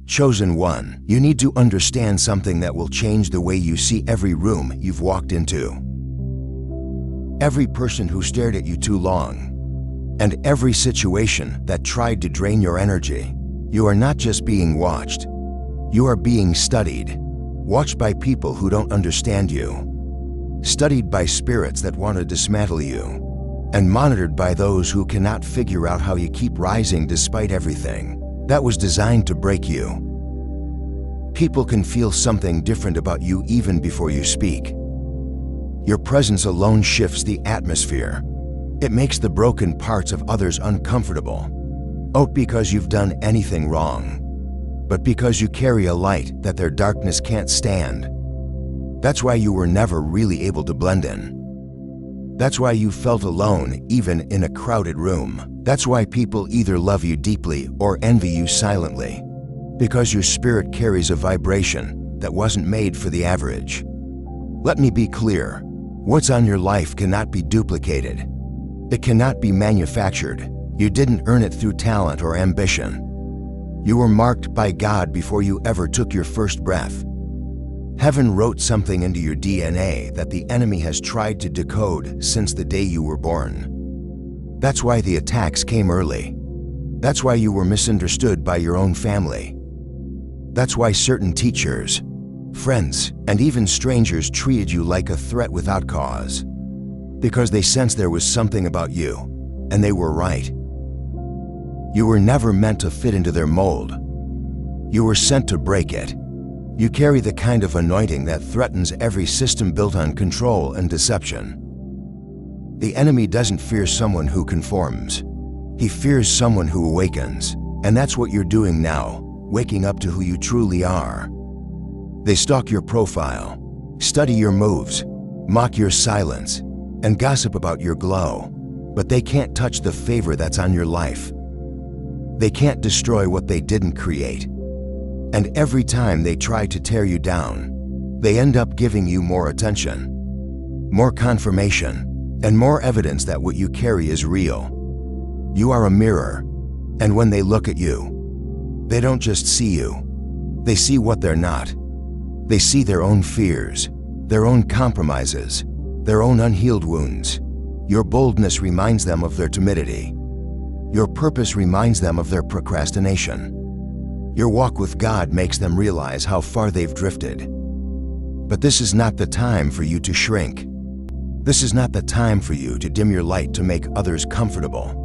Chosen one, you need to understand something that will change the way you see every room you've walked into. Every person who stared at you too long, and every situation that tried to drain your energy. You are not just being watched. You are being studied. Watched by people who don't understand you. Studied by spirits that want to dismantle you. And monitored by those who cannot figure out how you keep rising despite everything that was designed to break you. People can feel something different about you even before you speak. Your presence alone shifts the atmosphere. It makes the broken parts of others uncomfortable. Not because you've done anything wrong, but because you carry a light that their darkness can't stand. That's why you were never really able to blend in. That's why you felt alone even in a crowded room. That's why people either love you deeply or envy you silently. Because your spirit carries a vibration that wasn't made for the average. Let me be clear. What's on your life cannot be duplicated. It cannot be manufactured. You didn't earn it through talent or ambition. You were marked by God before you ever took your first breath. Heaven wrote something into your DNA that the enemy has tried to decode since the day you were born. That's why the attacks came early. That's why you were misunderstood by your own family. That's why certain teachers, friends, and even strangers treated you like a threat without cause. Because they sensed there was something about you, and they were right. You were never meant to fit into their mold. You were sent to break it. You carry the kind of anointing that threatens every system built on control and deception. The enemy doesn't fear someone who conforms. He fears someone who awakens, and that's what you're doing now, waking up to who you truly are. They stalk your profile, study your moves, mock your silence, and gossip about your glow, but they can't touch the favor that's on your life. They can't destroy what they didn't create. And every time they try to tear you down, they end up giving you more attention, more confirmation, and more evidence that what you carry is real. You are a mirror, and when they look at you, they don't just see you, they see what they're not. They see their own fears, their own compromises, their own unhealed wounds. Your boldness reminds them of their timidity. Your purpose reminds them of their procrastination. Your walk with God makes them realize how far they've drifted. But this is not the time for you to shrink. This is not the time for you to dim your light to make others comfortable.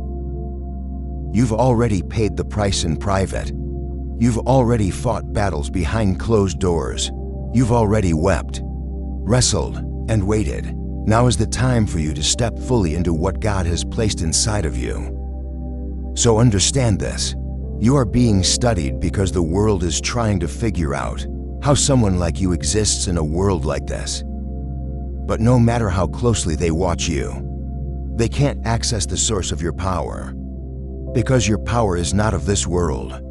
You've already paid the price in private. You've already fought battles behind closed doors. You've already wept, wrestled, and waited. Now is the time for you to step fully into what God has placed inside of you. So understand this. You are being studied because the world is trying to figure out how someone like you exists in a world like this. But no matter how closely they watch you, they can't access the source of your power. Because your power is not of this world.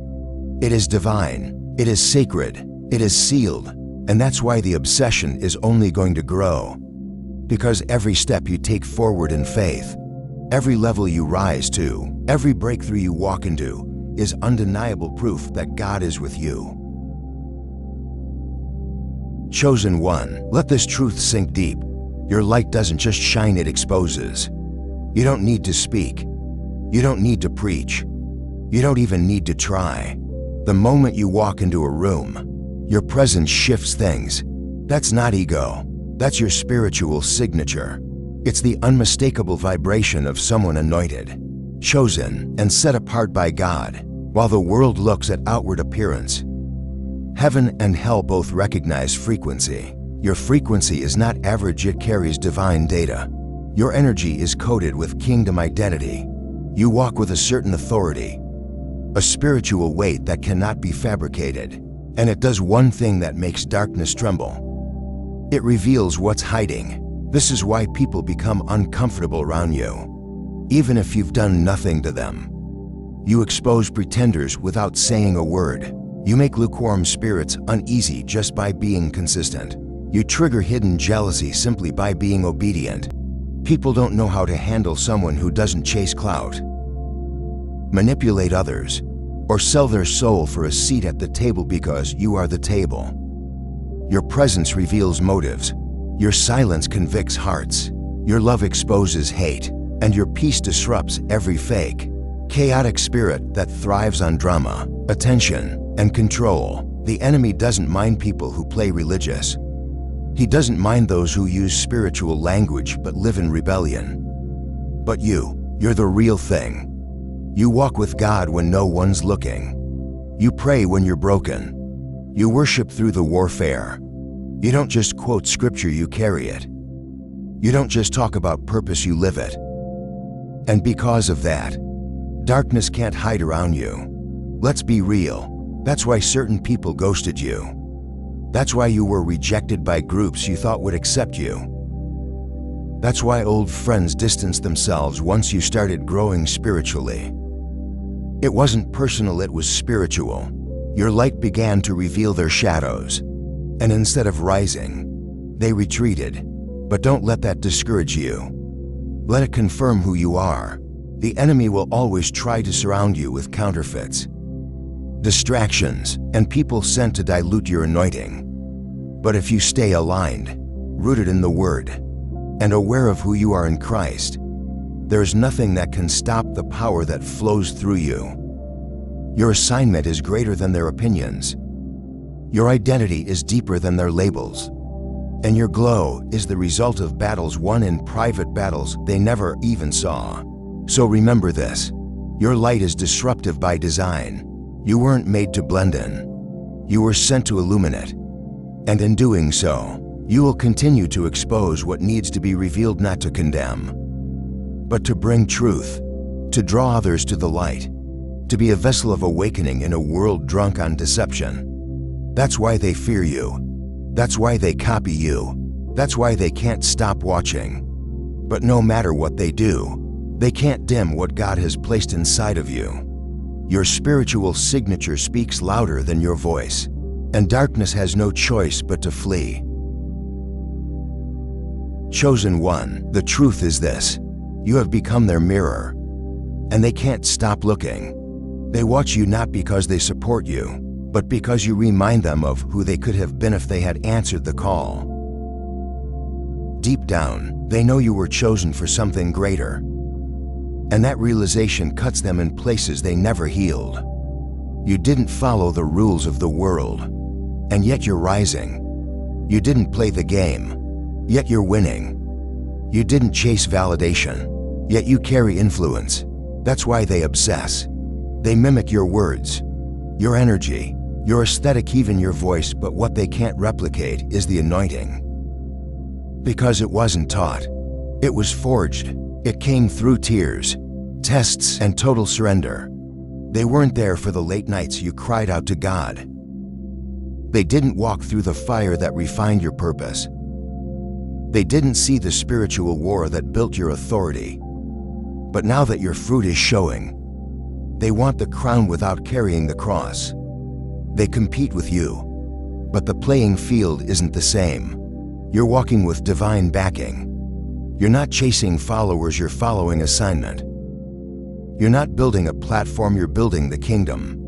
It is divine, it is sacred, it is sealed, and that's why the obsession is only going to grow. Because every step you take forward in faith, every level you rise to, every breakthrough you walk into, is undeniable proof that God is with you. Chosen one, let this truth sink deep. Your light doesn't just shine, it exposes. You don't need to speak. You don't need to preach. You don't even need to try. The moment you walk into a room, your presence shifts things. That's not ego. That's your spiritual signature. It's the unmistakable vibration of someone anointed, chosen, and set apart by God. While the world looks at outward appearance, heaven and hell both recognize frequency. Your frequency is not average, it carries divine data. Your energy is coded with kingdom identity. You walk with a certain authority, a spiritual weight that cannot be fabricated, and it does one thing that makes darkness tremble. It reveals what's hiding. This is why people become uncomfortable around you, even if you've done nothing to them. You expose pretenders without saying a word. You make lukewarm spirits uneasy just by being consistent. You trigger hidden jealousy simply by being obedient. People don't know how to handle someone who doesn't chase clout, manipulate others, or sell their soul for a seat at the table because you are the table. Your presence reveals motives. Your silence convicts hearts. Your love exposes hate, and your peace disrupts every fake, chaotic spirit that thrives on drama, attention, and control. The enemy doesn't mind people who play religious. He doesn't mind those who use spiritual language but live in rebellion. But you're the real thing. You walk with God when no one's looking. You pray when you're broken. You worship through the warfare. You don't just quote scripture, you carry it. You don't just talk about purpose, you live it. And because of that, darkness can't hide around you. Let's be real. That's why certain people ghosted you. That's why you were rejected by groups you thought would accept you. That's why old friends distanced themselves once you started growing spiritually. It wasn't personal, it was spiritual. Your light began to reveal their shadows, and instead of rising, they retreated. But don't let that discourage you. Let it confirm who you are. The enemy will always try to surround you with counterfeits, distractions, and people sent to dilute your anointing. But if you stay aligned, rooted in the Word, and aware of who you are in Christ, there's nothing that can stop the power that flows through you. Your assignment is greater than their opinions. Your identity is deeper than their labels. And your glow is the result of battles won in private, battles they never even saw. So remember this: your light is disruptive by design. You weren't made to blend in. You were sent to illuminate. And in doing so, you will continue to expose what needs to be revealed, not to condemn, but to bring truth, to draw others to the light, to be a vessel of awakening in a world drunk on deception. That's why they fear you. That's why they copy you. That's why they can't stop watching. But no matter what they do, they can't dim what God has placed inside of you. Your spiritual signature speaks louder than your voice, and darkness has no choice but to flee. Chosen one, the truth is this: you have become their mirror, and they can't stop looking. They watch you not because they support you, but because you remind them of who they could have been if they had answered the call. Deep down, they know you were chosen for something greater, and that realization cuts them in places they never healed. You didn't follow the rules of the world, and yet you're rising. You didn't play the game, yet you're winning. You didn't chase validation, yet you carry influence. That's why they obsess. They mimic your words, your energy, your aesthetic, even your voice, but what they can't replicate is the anointing. Because it wasn't taught, it was forged. It came through tears, tests, and total surrender. They weren't there for the late nights you cried out to God. They didn't walk through the fire that refined your purpose. They didn't see the spiritual war that built your authority. But now that your fruit is showing, they want the crown without carrying the cross. They compete with you, but the playing field isn't the same. You're walking with divine backing. You're not chasing followers, you're following assignment. You're not building a platform, you're building the kingdom.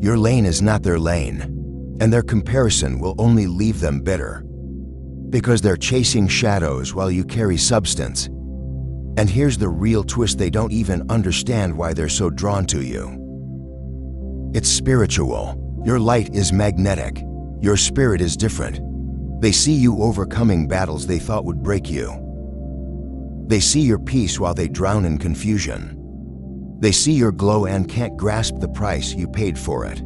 Your lane is not their lane, and their comparison will only leave them bitter. Because they're chasing shadows while you carry substance. And here's the real twist: they don't even understand why they're so drawn to you. It's spiritual. Your light is magnetic. Your spirit is different. They see you overcoming battles they thought would break you. They see your peace while they drown in confusion. They see your glow and can't grasp the price you paid for it.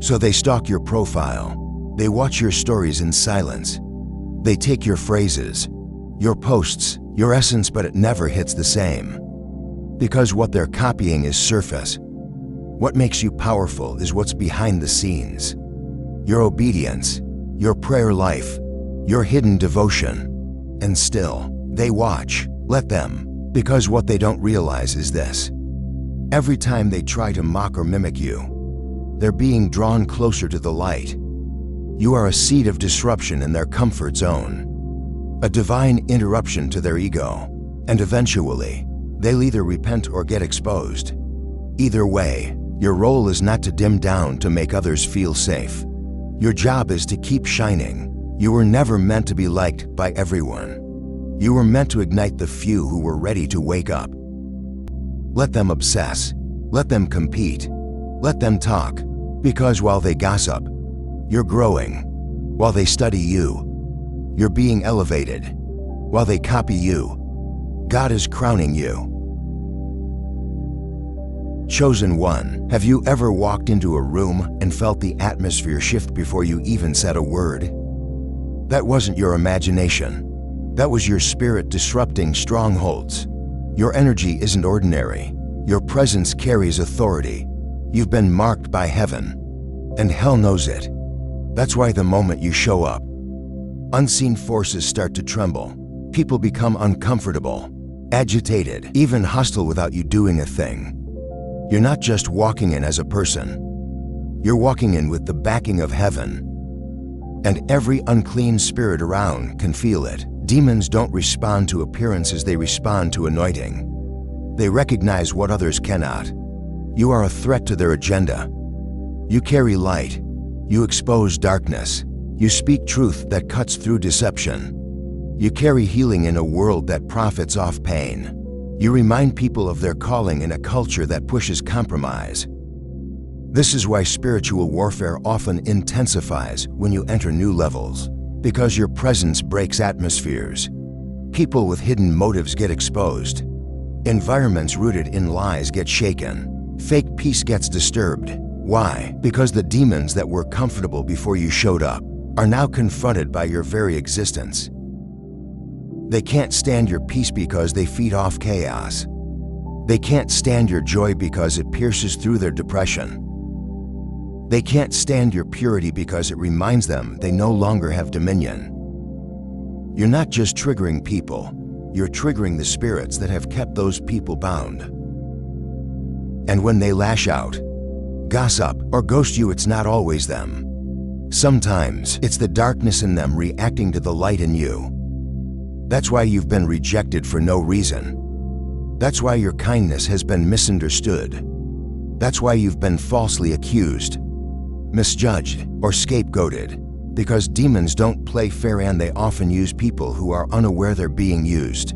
So they stalk your profile. They watch your stories in silence. They take your phrases, your posts, your essence, but it never hits the same. Because what they're copying is surface. What makes you powerful is what's behind the scenes. Your obedience, your prayer life, your hidden devotion. And still, they watch. Let them. Because what they don't realize is this: every time they try to mock or mimic you, they're being drawn closer to the light. You are a seed of disruption in their comfort zone, a divine interruption to their ego, and eventually, they'll either repent or get exposed. Either way, Your role is not to dim down to make others feel safe. Your job is to keep shining. You were never meant to be liked by everyone. You were meant to ignite the few who were ready to wake up. Let them obsess. Let them compete. Let them talk. Because while they gossip, you're growing. While they study you, you're being elevated. While they copy you, God is crowning you. Chosen one, have you ever walked into a room and felt the atmosphere shift before you even said a word? That wasn't your imagination. That was your spirit disrupting strongholds. Your energy isn't ordinary. Your presence carries authority. You've been marked by heaven, and hell knows it. That's why the moment you show up, unseen forces start to tremble. People become uncomfortable, agitated, even hostile without you doing a thing. You're not just walking in as a person. You're walking in with the backing of heaven. And every unclean spirit around can feel it. Demons don't respond to appearances, they respond to anointing. They recognize what others cannot. You are a threat to their agenda. You carry light. You expose darkness. You speak truth that cuts through deception. You carry healing in a world that profits off pain. You remind people of their calling in a culture that pushes compromise. This is why spiritual warfare often intensifies when you enter new levels, because your presence breaks atmospheres. People with hidden motives get exposed. Environments rooted in lies get shaken. Fake peace gets disturbed. Why? Because the demons that were comfortable before you showed up are now confronted by your very existence. They can't stand your peace because they feed off chaos. They can't stand your joy because it pierces through their depression. They can't stand your purity because it reminds them they no longer have dominion. You're not just triggering people, you're triggering the spirits that have kept those people bound. And when they lash out, gossip, or ghost you, it's not always them. Sometimes it's the darkness in them reacting to the light in you. That's why you've been rejected for no reason. That's why your kindness has been misunderstood. That's why you've been falsely accused, misjudged, or scapegoated. Because demons don't play fair and they often use people who are unaware they're being used.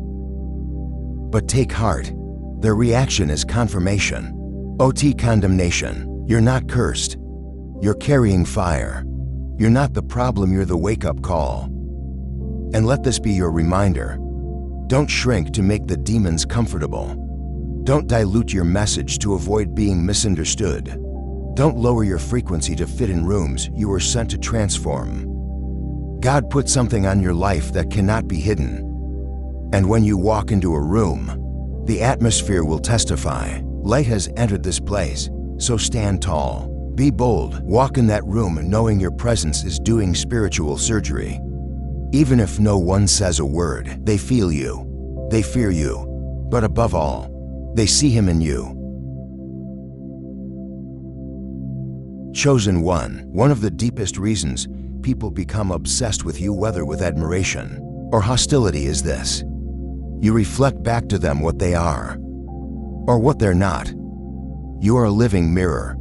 But take heart. Their reaction is confirmation. OT condemnation. You're not cursed. You're carrying fire. You're not the problem, you're the wake-up call. And let this be your reminder. Don't shrink to make the demons comfortable. Don't dilute your message to avoid being misunderstood. Don't lower your frequency to fit in rooms you were sent to transform. God put something on your life that cannot be hidden. And when you walk into a room, the atmosphere will testify. Light has entered this place, so stand tall. Be bold. Walk in that room knowing your presence is doing spiritual surgery. Even if no one says a word, they feel you. They fear you. But above all, they see Him in you. Chosen one of the deepest reasons people become obsessed with you, whether with admiration or hostility, is this. You reflect back to them what they are or what they're not. You are a living mirror,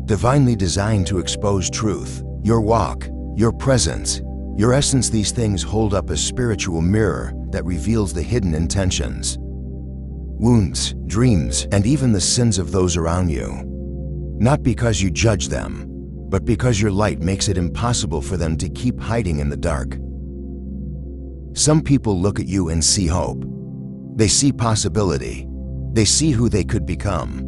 divinely designed to expose truth. Your walk, your presence, your essence, these things hold up a spiritual mirror that reveals the hidden intentions, wounds, dreams, and even the sins of those around you. Not because you judge them, but because your light makes it impossible for them to keep hiding in the dark. Some people look at you and see hope. They see possibility. They see who they could become.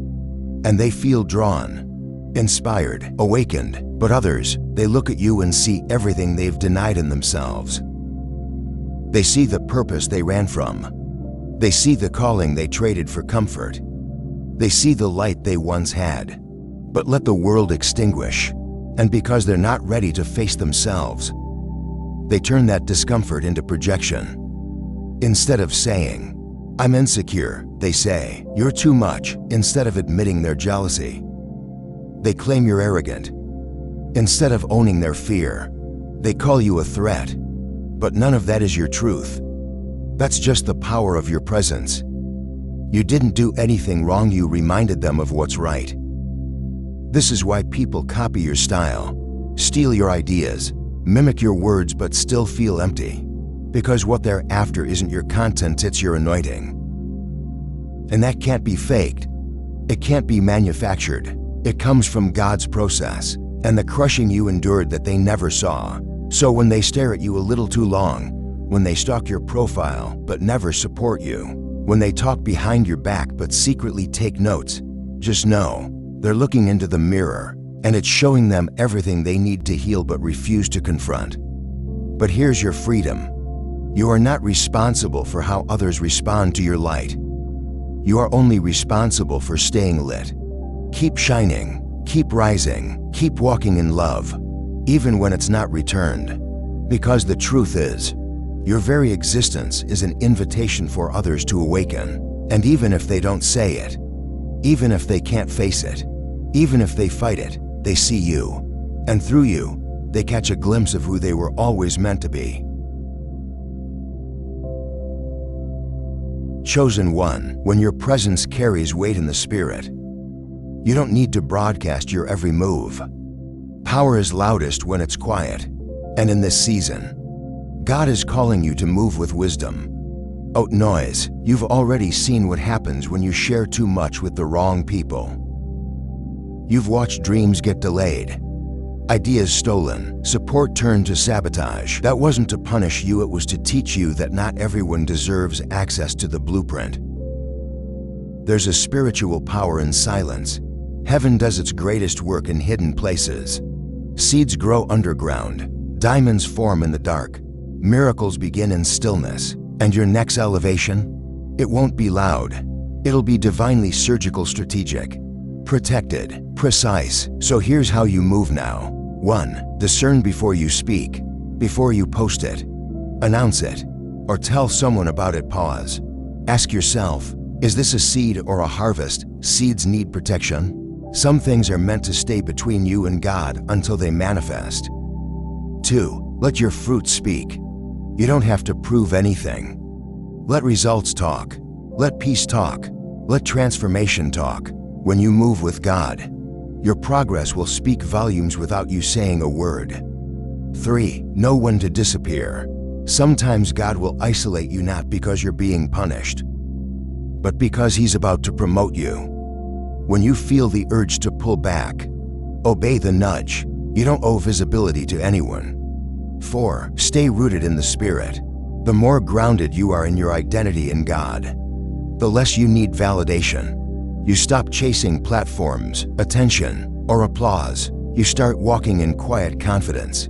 And they feel drawn, inspired, awakened. But others, they look at you and see everything they've denied in themselves. They see the purpose they ran from. They see the calling they traded for comfort. They see the light they once had, but let the world extinguish. And because they're not ready to face themselves, they turn that discomfort into projection. Instead of saying, "I'm insecure," they say, "You're too much." Instead of admitting their jealousy, they claim you're arrogant. Instead of owning their fear, they call you a threat. But none of that is your truth. That's just the power of your presence. You didn't do anything wrong, you reminded them of what's right. This is why people copy your style, steal your ideas, mimic your words but still feel empty. Because what they're after isn't your content, it's your anointing. And that can't be faked. It can't be manufactured. It comes from God's process and the crushing you endured that they never saw. So when they stare at you a little too long, when they stalk your profile but never support you, when they talk behind your back but secretly take notes, just know they're looking into the mirror and it's showing them everything they need to heal but refuse to confront. But here's your freedom. You are not responsible for how others respond to your light. You are only responsible for staying lit. Keep shining, keep rising, keep walking in love, even when it's not returned. Because the truth is, your very existence is an invitation for others to awaken. And even if they don't say it, even if they can't face it, even if they fight it, they see you. And through you, they catch a glimpse of who they were always meant to be. Chosen one, when your presence carries weight in the spirit, you don't need to broadcast your every move. Power is loudest when it's quiet. And in this season, God is calling you to move with wisdom. Out noise, you've already seen what happens when you share too much with the wrong people. You've watched dreams get delayed, ideas stolen, support turned to sabotage. That wasn't to punish you, it was to teach you that not everyone deserves access to the blueprint. There's a spiritual power in silence. Heaven does its greatest work in hidden places. Seeds grow underground, diamonds form in the dark, miracles begin in stillness. And your next elevation? It won't be loud. It'll be divinely surgical, strategic, protected, precise. So here's how you move now. 1. Discern before you speak, before you post it, announce it, or tell someone about it. Pause. Ask yourself, is this a seed or a harvest? Seeds need protection. Some things are meant to stay between you and God until they manifest. 2. Let your fruit speak. You don't have to prove anything. Let results talk. Let peace talk. Let transformation talk. When you move with God, your progress will speak volumes without you saying a word. 3. Know when to disappear. Sometimes God will isolate you not because you're being punished, but because He's about to promote you. When you feel the urge to pull back, obey the nudge. You don't owe visibility to anyone. 4. Stay rooted in the Spirit. The more grounded you are in your identity in God, the less you need validation. You stop chasing platforms, attention, or applause. You start walking in quiet confidence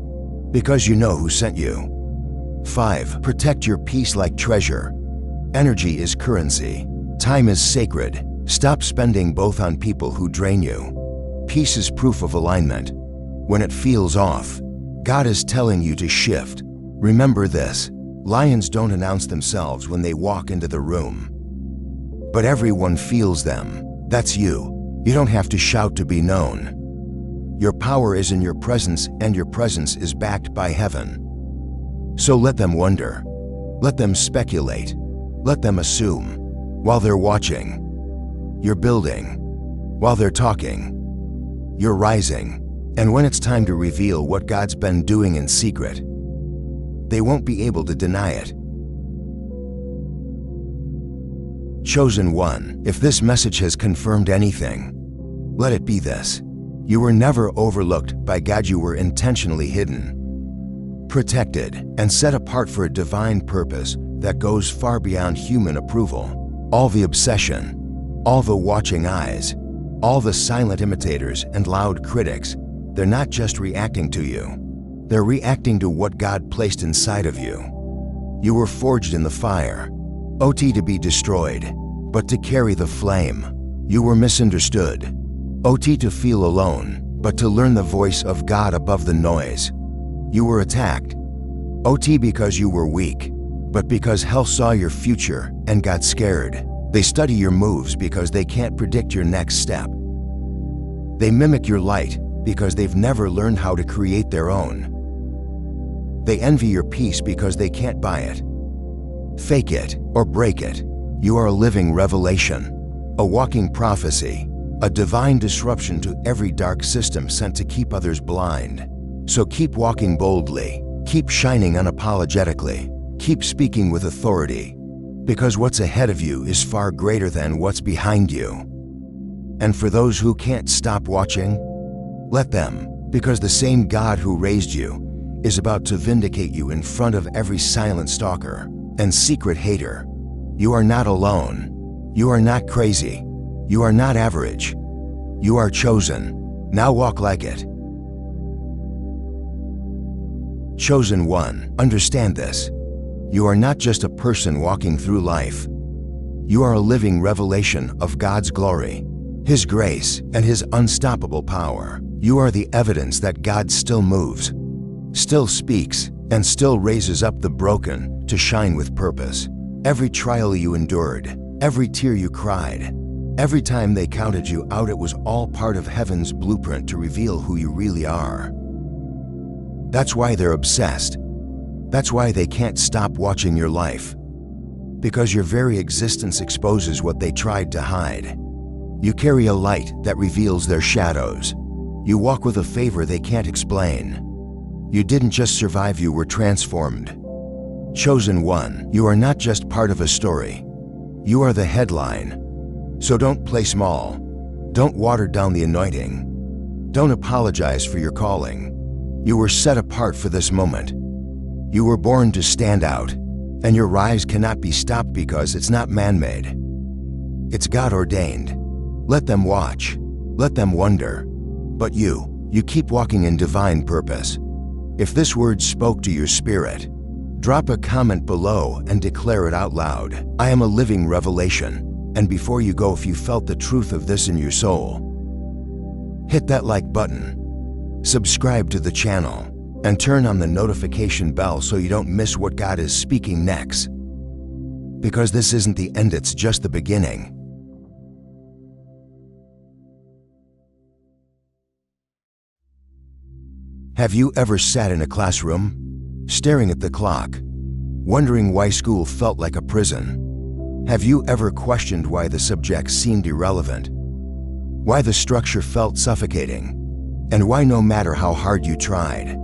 because you know who sent you. 5. Protect your peace like treasure. Energy is currency. Time is sacred. Stop spending both on people who drain you. Peace is proof of alignment. When it feels off, God is telling you to shift. Remember this, lions don't announce themselves when they walk into the room, but everyone feels them. That's you. You don't have to shout to be known. Your power is in your presence, and your presence is backed by heaven. So let them wonder. Let them speculate. Let them assume. While they're watching, you're building. While they're talking, you're rising. And when it's time to reveal what God's been doing in secret, they won't be able to deny it. Chosen one, if this message has confirmed anything, let it be this. You were never overlooked by God. You were intentionally hidden, protected, and set apart for a divine purpose that goes far beyond human approval. All the obsession, all the watching eyes, all the silent imitators and loud critics, they're not just reacting to you. They're reacting to what God placed inside of you. You were forged in the fire, to be destroyed, but to carry the flame. You were misunderstood, to feel alone, but to learn the voice of God above the noise. You were attacked, because you were weak, but because hell saw your future and got scared. They study your moves because they can't predict your next step. They mimic your light because they've never learned how to create their own. They envy your peace because they can't buy it. Fake it or break it. You are a living revelation, a walking prophecy, a divine disruption to every dark system sent to keep others blind. So keep walking boldly, keep shining unapologetically, keep speaking with authority, because what's ahead of you is far greater than what's behind you. And for those who can't stop watching, let them, because the same God who raised you is about to vindicate you in front of every silent stalker and secret hater. You are not alone. You are not crazy. You are not average. You are chosen. Now walk like it. Chosen one, understand this. You are not just a person walking through life. You are a living revelation of God's glory, His grace, and His unstoppable power. You are the evidence that God still moves, still speaks, and still raises up the broken to shine with purpose. Every trial you endured, every tear you cried, every time they counted you out, it was all part of heaven's blueprint to reveal who you really are. That's why they're obsessed. That's why they can't stop watching your life. Because your very existence exposes what they tried to hide. You carry a light that reveals their shadows. You walk with a favor they can't explain. You didn't just survive, you were transformed. Chosen one, you are not just part of a story. You are the headline. So don't play small. Don't water down the anointing. Don't apologize for your calling. You were set apart for this moment. You were born to stand out, and your rise cannot be stopped because it's not man-made. It's God-ordained. Let them watch. Let them wonder. But you keep walking in divine purpose. If this word spoke to your spirit, drop a comment below and declare it out loud. I am a living revelation. And before you go, if you felt the truth of this in your soul, hit that like button, subscribe to the channel, and turn on the notification bell so you don't miss what God is speaking next. Because this isn't the end, it's just the beginning. Have you ever sat in a classroom, staring at the clock, wondering why school felt like a prison? Have you ever questioned why the subjects seemed irrelevant? Why the structure felt suffocating? And why no matter how hard you tried,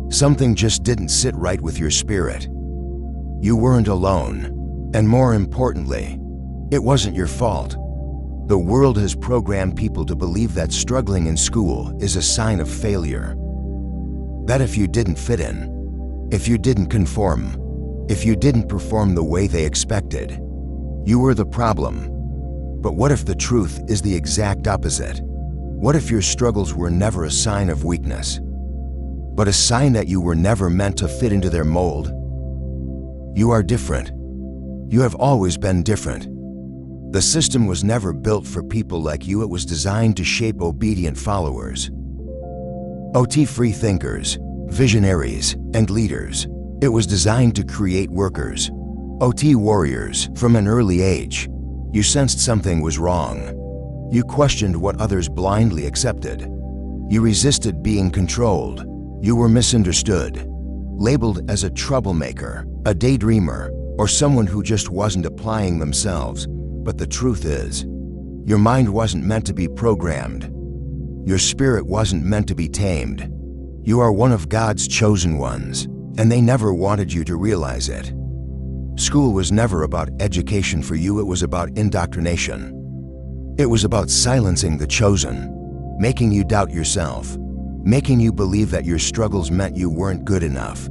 something just didn't sit right with your spirit? You weren't alone. And more importantly, it wasn't your fault. The world has programmed people to believe that struggling in school is a sign of failure. That if you didn't fit in, if you didn't conform, if you didn't perform the way they expected, you were the problem. But what if the truth is the exact opposite? What if your struggles were never a sign of weakness, but a sign that you were never meant to fit into their mold? You are different. You have always been different. The system was never built for people like you. It was designed to shape obedient followers. OT free thinkers, visionaries, and leaders. It was designed to create workers, OT warriors. From an early age, you sensed something was wrong. You questioned what others blindly accepted. You resisted being controlled. You were misunderstood, labeled as a troublemaker, a daydreamer, or someone who just wasn't applying themselves. But the truth is, your mind wasn't meant to be programmed. Your spirit wasn't meant to be tamed. You are one of God's chosen ones, and they never wanted you to realize it. School was never about education for you, it was about indoctrination. It was about silencing the chosen, making you doubt yourself, making you believe that your struggles meant you weren't good enough.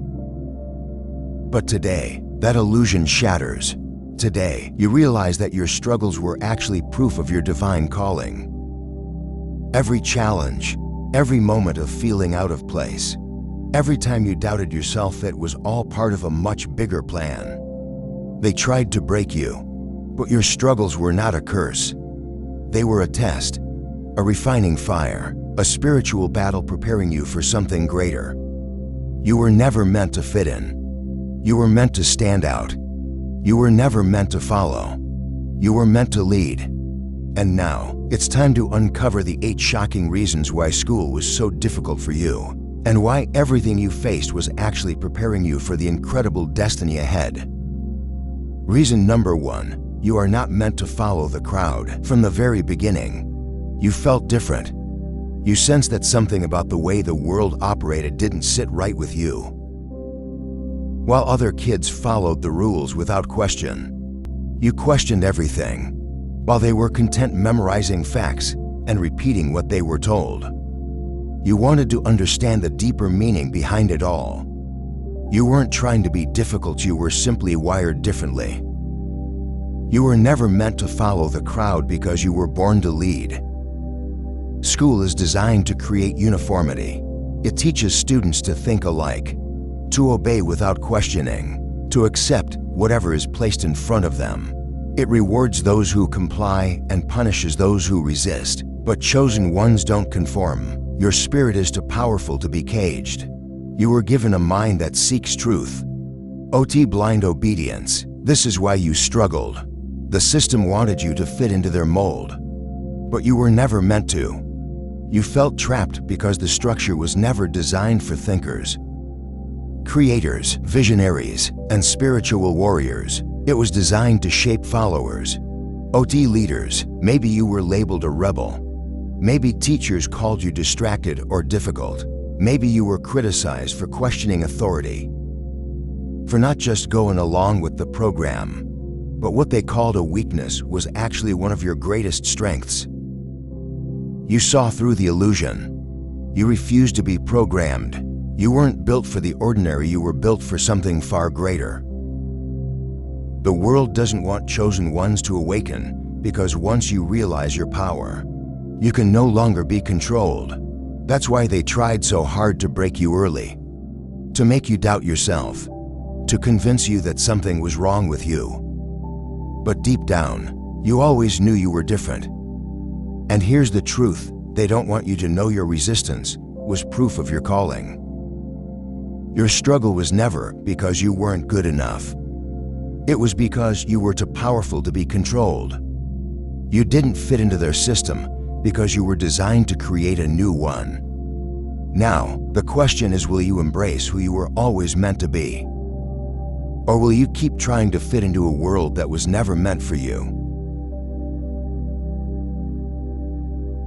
But today, that illusion shatters. Today, you realize that your struggles were actually proof of your divine calling. Every challenge, every moment of feeling out of place, every time you doubted yourself, it was all part of a much bigger plan. They tried to break you, but your struggles were not a curse. They were a test, a refining fire, a spiritual battle preparing you for something greater. You were never meant to fit in. You were meant to stand out. You were never meant to follow. You were meant to lead. And now, it's time to uncover the 8 shocking reasons why school was so difficult for you, and why everything you faced was actually preparing you for the incredible destiny ahead. Reason number 1, you are not meant to follow the crowd. From the very beginning, You felt different. You sensed that something about the way the world operated didn't sit right with you. While other kids followed the rules without question, you questioned everything, while they were content memorizing facts and repeating what they were told. You wanted to understand the deeper meaning behind it all. You weren't trying to be difficult, you were simply wired differently. You were never meant to follow the crowd because you were born to lead. School is designed to create uniformity. It teaches students to think alike, to obey without questioning, to accept whatever is placed in front of them. It rewards those who comply and punishes those who resist. But chosen ones don't conform. Your spirit is too powerful to be caged. You were given a mind that seeks truth. Blind obedience. This is why you struggled. The system wanted you to fit into their mold, but you were never meant to. You felt trapped because the structure was never designed for thinkers, creators, visionaries, and spiritual warriors. It was designed to shape followers. Leaders. Maybe you were labeled a rebel. Maybe teachers called you distracted or difficult. Maybe you were criticized for questioning authority, for not just going along with the program. But what they called a weakness was actually one of your greatest strengths. You saw through the illusion. You refused to be programmed. You weren't built for the ordinary, you were built for something far greater. The world doesn't want chosen ones to awaken, because once you realize your power, you can no longer be controlled. That's why they tried so hard to break you early, to make you doubt yourself, to convince you that something was wrong with you. But deep down, you always knew you were different. And here's the truth, they don't want you to know your resistance was proof of your calling. Your struggle was never because you weren't good enough. It was because you were too powerful to be controlled. You didn't fit into their system because you were designed to create a new one. Now, the question is, will you embrace who you were always meant to be? Or will you keep trying to fit into a world that was never meant for you?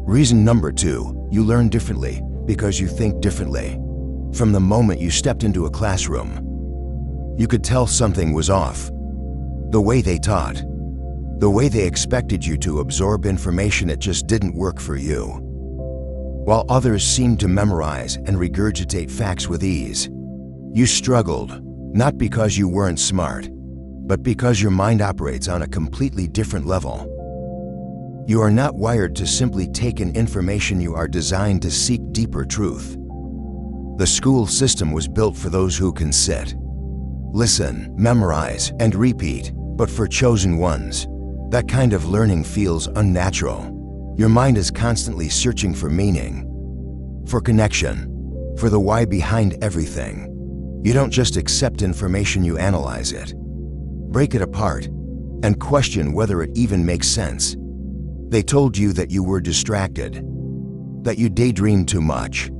Reason number 2, you learn differently because you think differently. From the moment you stepped into a classroom, you could tell something was off. The way they taught, the way they expected you to absorb information, it just didn't work for you. While others seemed to memorize and regurgitate facts with ease, you struggled, not because you weren't smart, but because your mind operates on a completely different level. You are not wired to simply take in information, you are designed to seek deeper truth. The school system was built for those who can sit, listen, memorize, and repeat. But for chosen ones, that kind of learning feels unnatural. Your mind is constantly searching for meaning, for connection, for the why behind everything. You don't just accept information, you analyze it, break it apart, and question whether it even makes sense. They told you that you were distracted, that you daydreamed too much,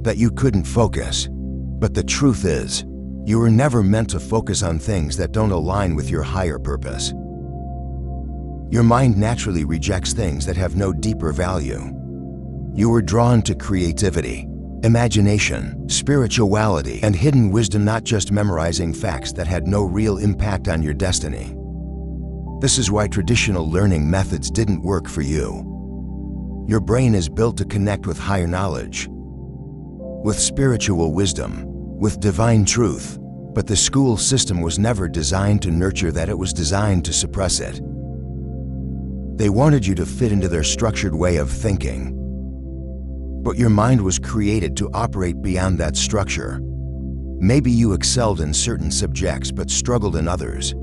that you couldn't focus. But the truth is, you were never meant to focus on things that don't align with your higher purpose. Your mind naturally rejects things that have no deeper value. You were drawn to creativity, imagination, spirituality, and hidden wisdom, not just memorizing facts that had no real impact on your destiny. This is why traditional learning methods didn't work for you. Your brain is built to connect with higher knowledge, with spiritual wisdom, with divine truth. But the school system was never designed to nurture that, it was designed to suppress it. They wanted you to fit into their structured way of thinking. But your mind was created to operate beyond that structure. Maybe you excelled in certain subjects but struggled in others.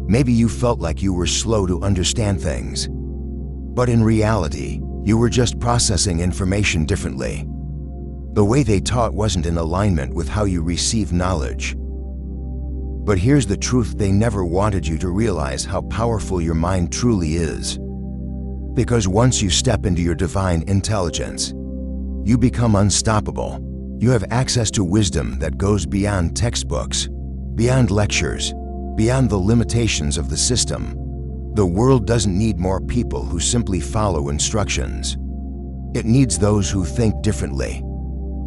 Maybe you felt like you were slow to understand things. But in reality, you were just processing information differently. The way they taught wasn't in alignment with how you receive knowledge. But here's the truth, they never wanted you to realize how powerful your mind truly is. Because once you step into your divine intelligence, you become unstoppable. You have access to wisdom that goes beyond textbooks, beyond lectures, beyond the limitations of the system. The world doesn't need more people who simply follow instructions. It needs those who think differently,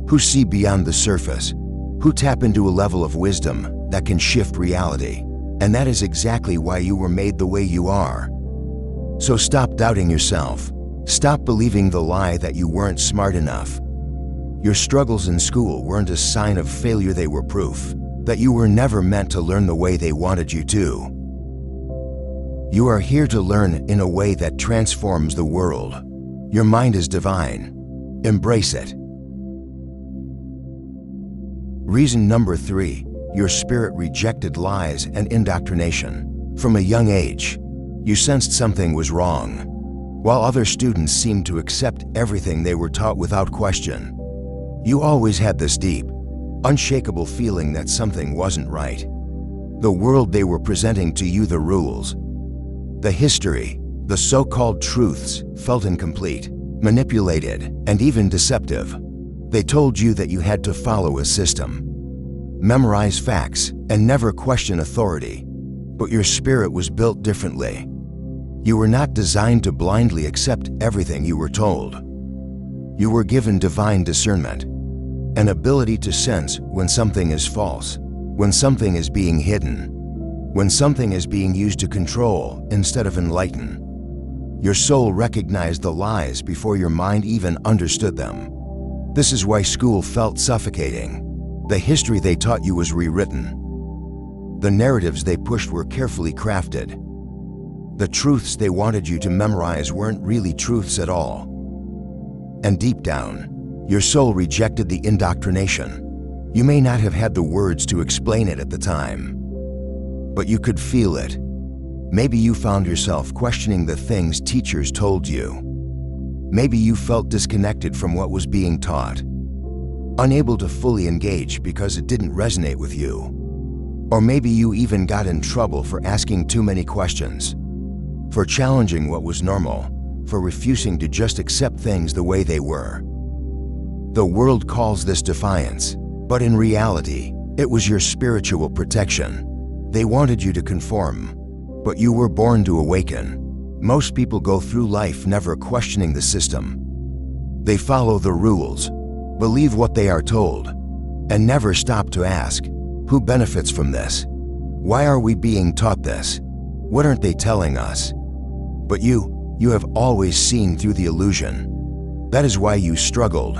who see beyond the surface, who tap into a level of wisdom that can shift reality. And that is exactly why you were made the way you are. So stop doubting yourself. Stop believing the lie that you weren't smart enough. Your struggles in school weren't a sign of failure, they were proof that you were never meant to learn the way they wanted you to. You are here to learn in a way that transforms the world. Your mind is divine. Embrace it. Reason number 3, your spirit rejected lies and indoctrination. From a young age, you sensed something was wrong. While other students seemed to accept everything they were taught without question, you always had this deep, unshakable feeling that something wasn't right. The world they were presenting to you, the rules, the history, the so-called truths, felt incomplete, manipulated, and even deceptive. They told you that you had to follow a system, memorize facts, and never question authority. But your spirit was built differently. You were not designed to blindly accept everything you were told. You were given divine discernment, an ability to sense when something is false, when something is being hidden, when something is being used to control instead of enlighten. Your soul recognized the lies before your mind even understood them. This is why school felt suffocating. The history they taught you was rewritten. The narratives they pushed were carefully crafted. The truths they wanted you to memorize weren't really truths at all. And deep down, your soul rejected the indoctrination. You may not have had the words to explain it at the time, but you could feel it. Maybe you found yourself questioning the things teachers told you. Maybe you felt disconnected from what was being taught, unable to fully engage because it didn't resonate with you. Or maybe you even got in trouble for asking too many questions, for challenging what was normal, for refusing to just accept things the way they were. The world calls this defiance, but in reality, it was your spiritual protection. They wanted you to conform, but you were born to awaken. Most people go through life never questioning the system. They follow the rules, believe what they are told, and never stop to ask, who benefits from this? Why are we being taught this? What aren't they telling us? But you have always seen through the illusion. That is why you struggled.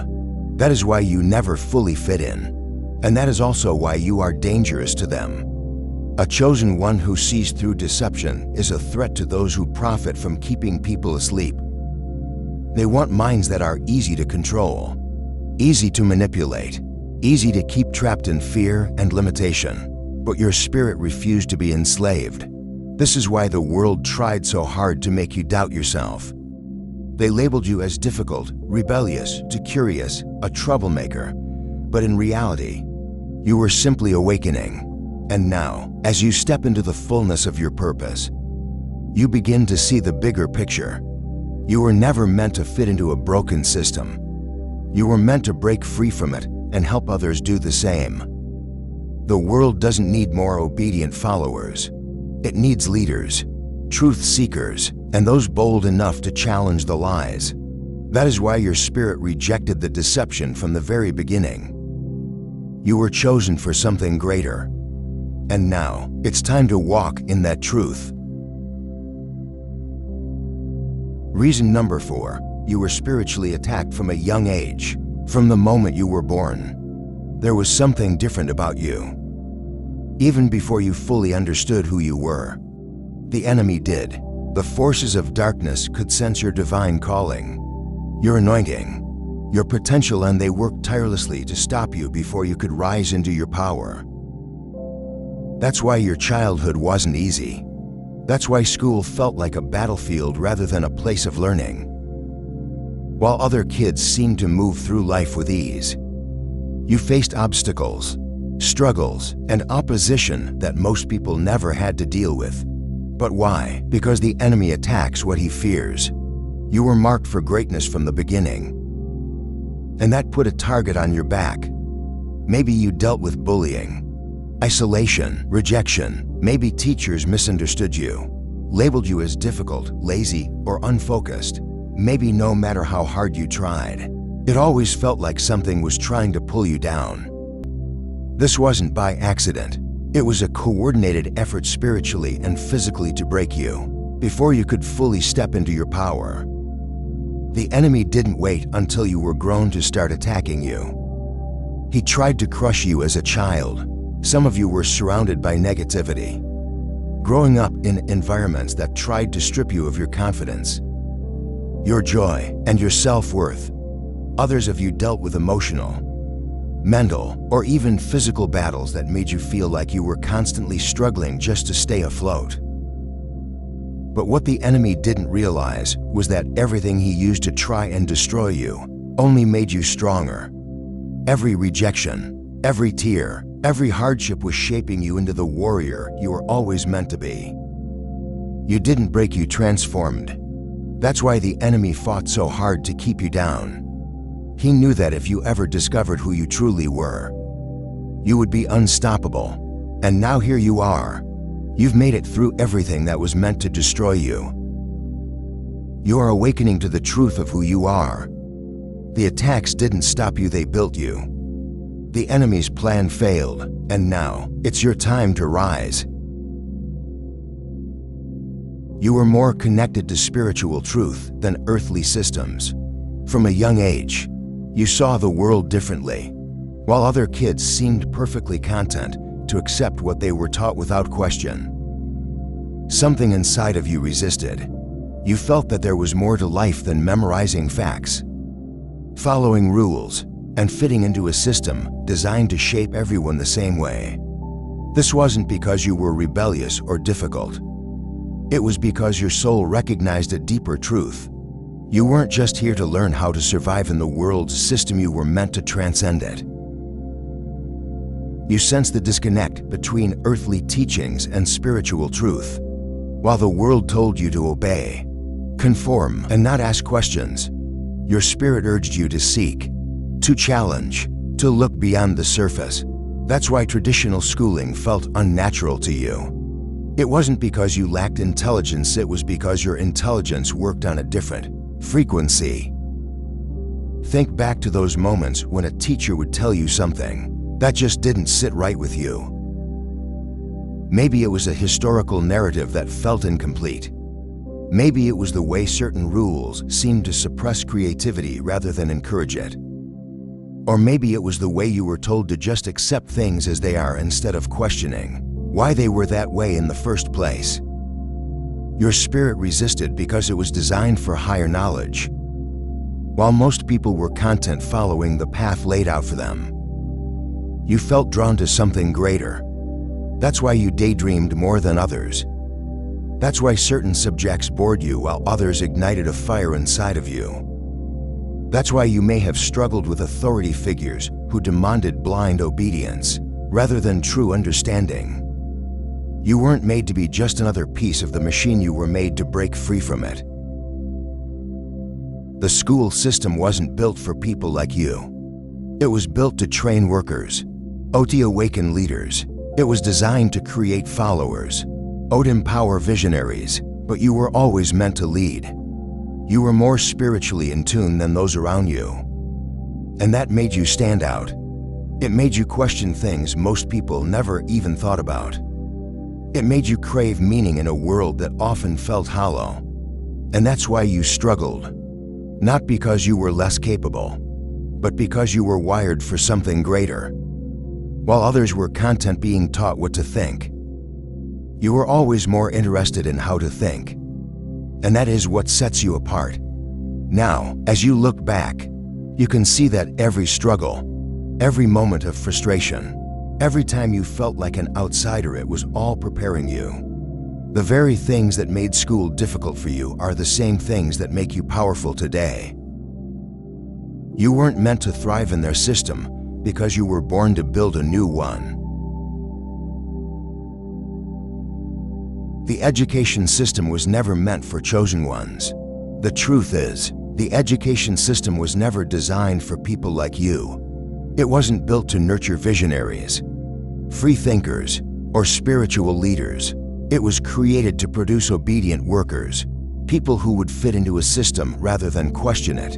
That is why you never fully fit in. And that is also why you are dangerous to them. A chosen one who sees through deception is a threat to those who profit from keeping people asleep. They want minds that are easy to control, easy to manipulate, easy to keep trapped in fear and limitation. But your spirit refused to be enslaved. This is why the world tried so hard to make you doubt yourself. They labeled you as difficult, rebellious, too curious, a troublemaker. But in reality, you were simply awakening. And now, as you step into the fullness of your purpose, you begin to see the bigger picture. You were never meant to fit into a broken system. You were meant to break free from it and help others do the same. The world doesn't need more obedient followers. It needs leaders, truth seekers, and those bold enough to challenge the lies. That is why your spirit rejected the deception from the very beginning. You were chosen for something greater. And now, it's time to walk in that truth. Reason number 4, you were spiritually attacked from a young age. From the moment you were born, there was something different about you. Even before you fully understood who you were, the enemy did. The forces of darkness could sense your divine calling, your anointing, your potential, and they worked tirelessly to stop you before you could rise into your power. That's why your childhood wasn't easy. That's why school felt like a battlefield rather than a place of learning. While other kids seemed to move through life with ease, you faced obstacles, struggles, and opposition that most people never had to deal with. But why? Because the enemy attacks what he fears. You were marked for greatness from the beginning, and that put a target on your back. Maybe you dealt with bullying, isolation, rejection. Maybe teachers misunderstood you, labeled you as difficult, lazy, or unfocused. maybe no matter how hard you tried, it always felt like something was trying to pull you down. This wasn't by accident. It was a coordinated effort spiritually and physically to break you before you could fully step into your power. The enemy didn't wait until you were grown to start attacking you. He tried to crush you as a child. Some of you were surrounded by negativity, growing up in environments that tried to strip you of your confidence, your joy, and your self-worth. Others of you dealt with emotional, mental, or even physical battles that made you feel like you were constantly struggling just to stay afloat. But what the enemy didn't realize was that everything he used to try and destroy you only made you stronger. Every rejection, every tear, every hardship was shaping you into the warrior you were always meant to be. You didn't break, you transformed. That's why the enemy fought so hard to keep you down. He knew that if you ever discovered who you truly were, you would be unstoppable. And now here you are. You've made it through everything that was meant to destroy you. You are awakening to the truth of who you are. The attacks didn't stop you, they built you. The enemy's plan failed, and now it's your time to rise. You were more connected to spiritual truth than earthly systems. From a young age, you saw the world differently, while other kids seemed perfectly content to accept what they were taught without question. Something inside of you resisted. You felt that there was more to life than memorizing facts, following rules, and fitting into a system designed to shape everyone the same way. This wasn't because you were rebellious or difficult. It was because your soul recognized a deeper truth. You weren't just here to learn how to survive in the world's system, you were meant to transcend it. You sensed the disconnect between earthly teachings and spiritual truth. While the world told you to obey, conform, and not ask questions, your spirit urged you to seek, to challenge, to look beyond the surface. That's why traditional schooling felt unnatural to you. It wasn't because you lacked intelligence, it was because your intelligence worked on a different frequency. Think back to those moments when a teacher would tell you something that just didn't sit right with you. Maybe it was a historical narrative that felt incomplete. Maybe it was the way certain rules seemed to suppress creativity rather than encourage it. Or maybe it was the way you were told to just accept things as they are instead of questioning why they were that way in the first place. Your spirit resisted because it was designed for higher knowledge, while most people were content following the path laid out for them. You felt drawn to something greater. That's why you daydreamed more than others. That's why certain subjects bored you while others ignited a fire inside of you. That's why you may have struggled with authority figures who demanded blind obedience rather than true understanding. You weren't made to be just another piece of the machine, you were made to break free from it. The school system wasn't built for people like you. It was built to train workers, to awaken leaders. It was designed to create followers, to empower visionaries, but you were always meant to lead. You were more spiritually in tune than those around you. And that made you stand out. It made you question things most people never even thought about. It made you crave meaning in a world that often felt hollow. And that's why you struggled. Not because you were less capable, but because you were wired for something greater. While others were content being taught what to think, you were always more interested in how to think. And that is what sets you apart. Now, as you look back, you can see that every struggle, every moment of frustration, every time you felt like an outsider, it was all preparing you. The very things that made school difficult for you are the same things that make you powerful today. You weren't meant to thrive in their system because you were born to build a new one. The education system was never meant for chosen ones. The truth is, the education system was never designed for people like you. It wasn't built to nurture visionaries, free thinkers, or spiritual leaders. It was created to produce obedient workers, People who would fit into a system rather than question it.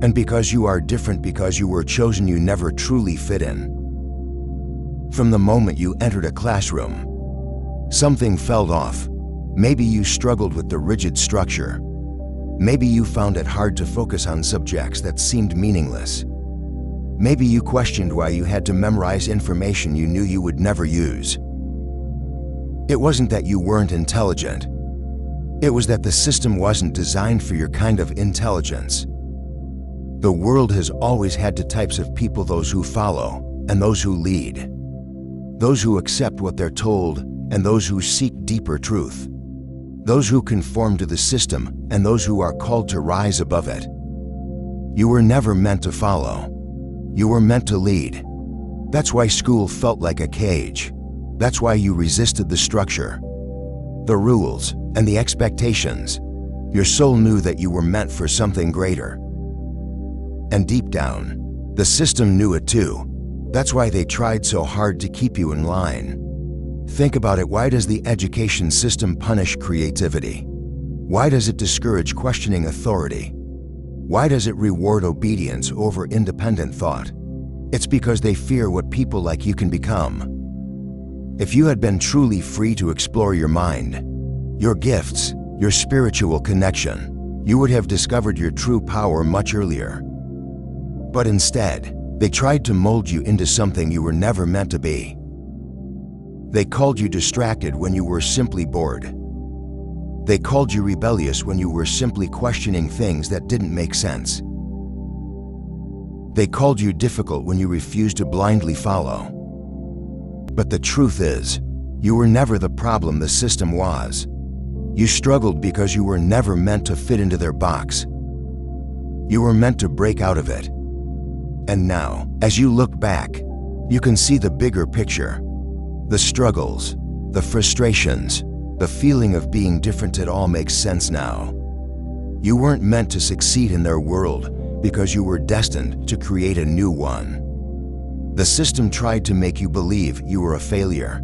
And because you are different, because you were chosen, you never truly fit in. From the moment you entered a classroom, something fell off. Maybe you struggled with the rigid structure. Maybe you found it hard to focus on subjects that seemed meaningless. Maybe you questioned why you had to memorize information you knew you would never use. It wasn't that you weren't intelligent. It was that the system wasn't designed for your kind of intelligence. The world has always had two types of people: those who follow and those who lead. Those who accept what they're told and those who seek deeper truth. Those who conform to the system and those who are called to rise above it. You were never meant to follow. You were meant to lead. That's why school felt like a cage. That's why you resisted the structure, the rules, and the expectations. Your soul knew that you were meant for something greater. And deep down, the system knew it too. That's why they tried so hard to keep you in line. Think about it. Why does the education system punish creativity? Why does it discourage questioning authority? Why does it reward obedience over independent thought? It's because they fear what people like you can become. If you had been truly free to explore your mind, your gifts, your spiritual connection, you would have discovered your true power much earlier. But instead, they tried to mold you into something you were never meant to be. They called you distracted when you were simply bored. They called you rebellious when you were simply questioning things that didn't make sense. They called you difficult when you refused to blindly follow. But the truth is, you were never the problem, the system was. You struggled because you were never meant to fit into their box. You were meant to break out of it. And now, as you look back, you can see the bigger picture. The struggles, the frustrations, the feeling of being different, it all makes sense now. You weren't meant to succeed in their world because you were destined to create a new one. The system tried to make you believe you were a failure.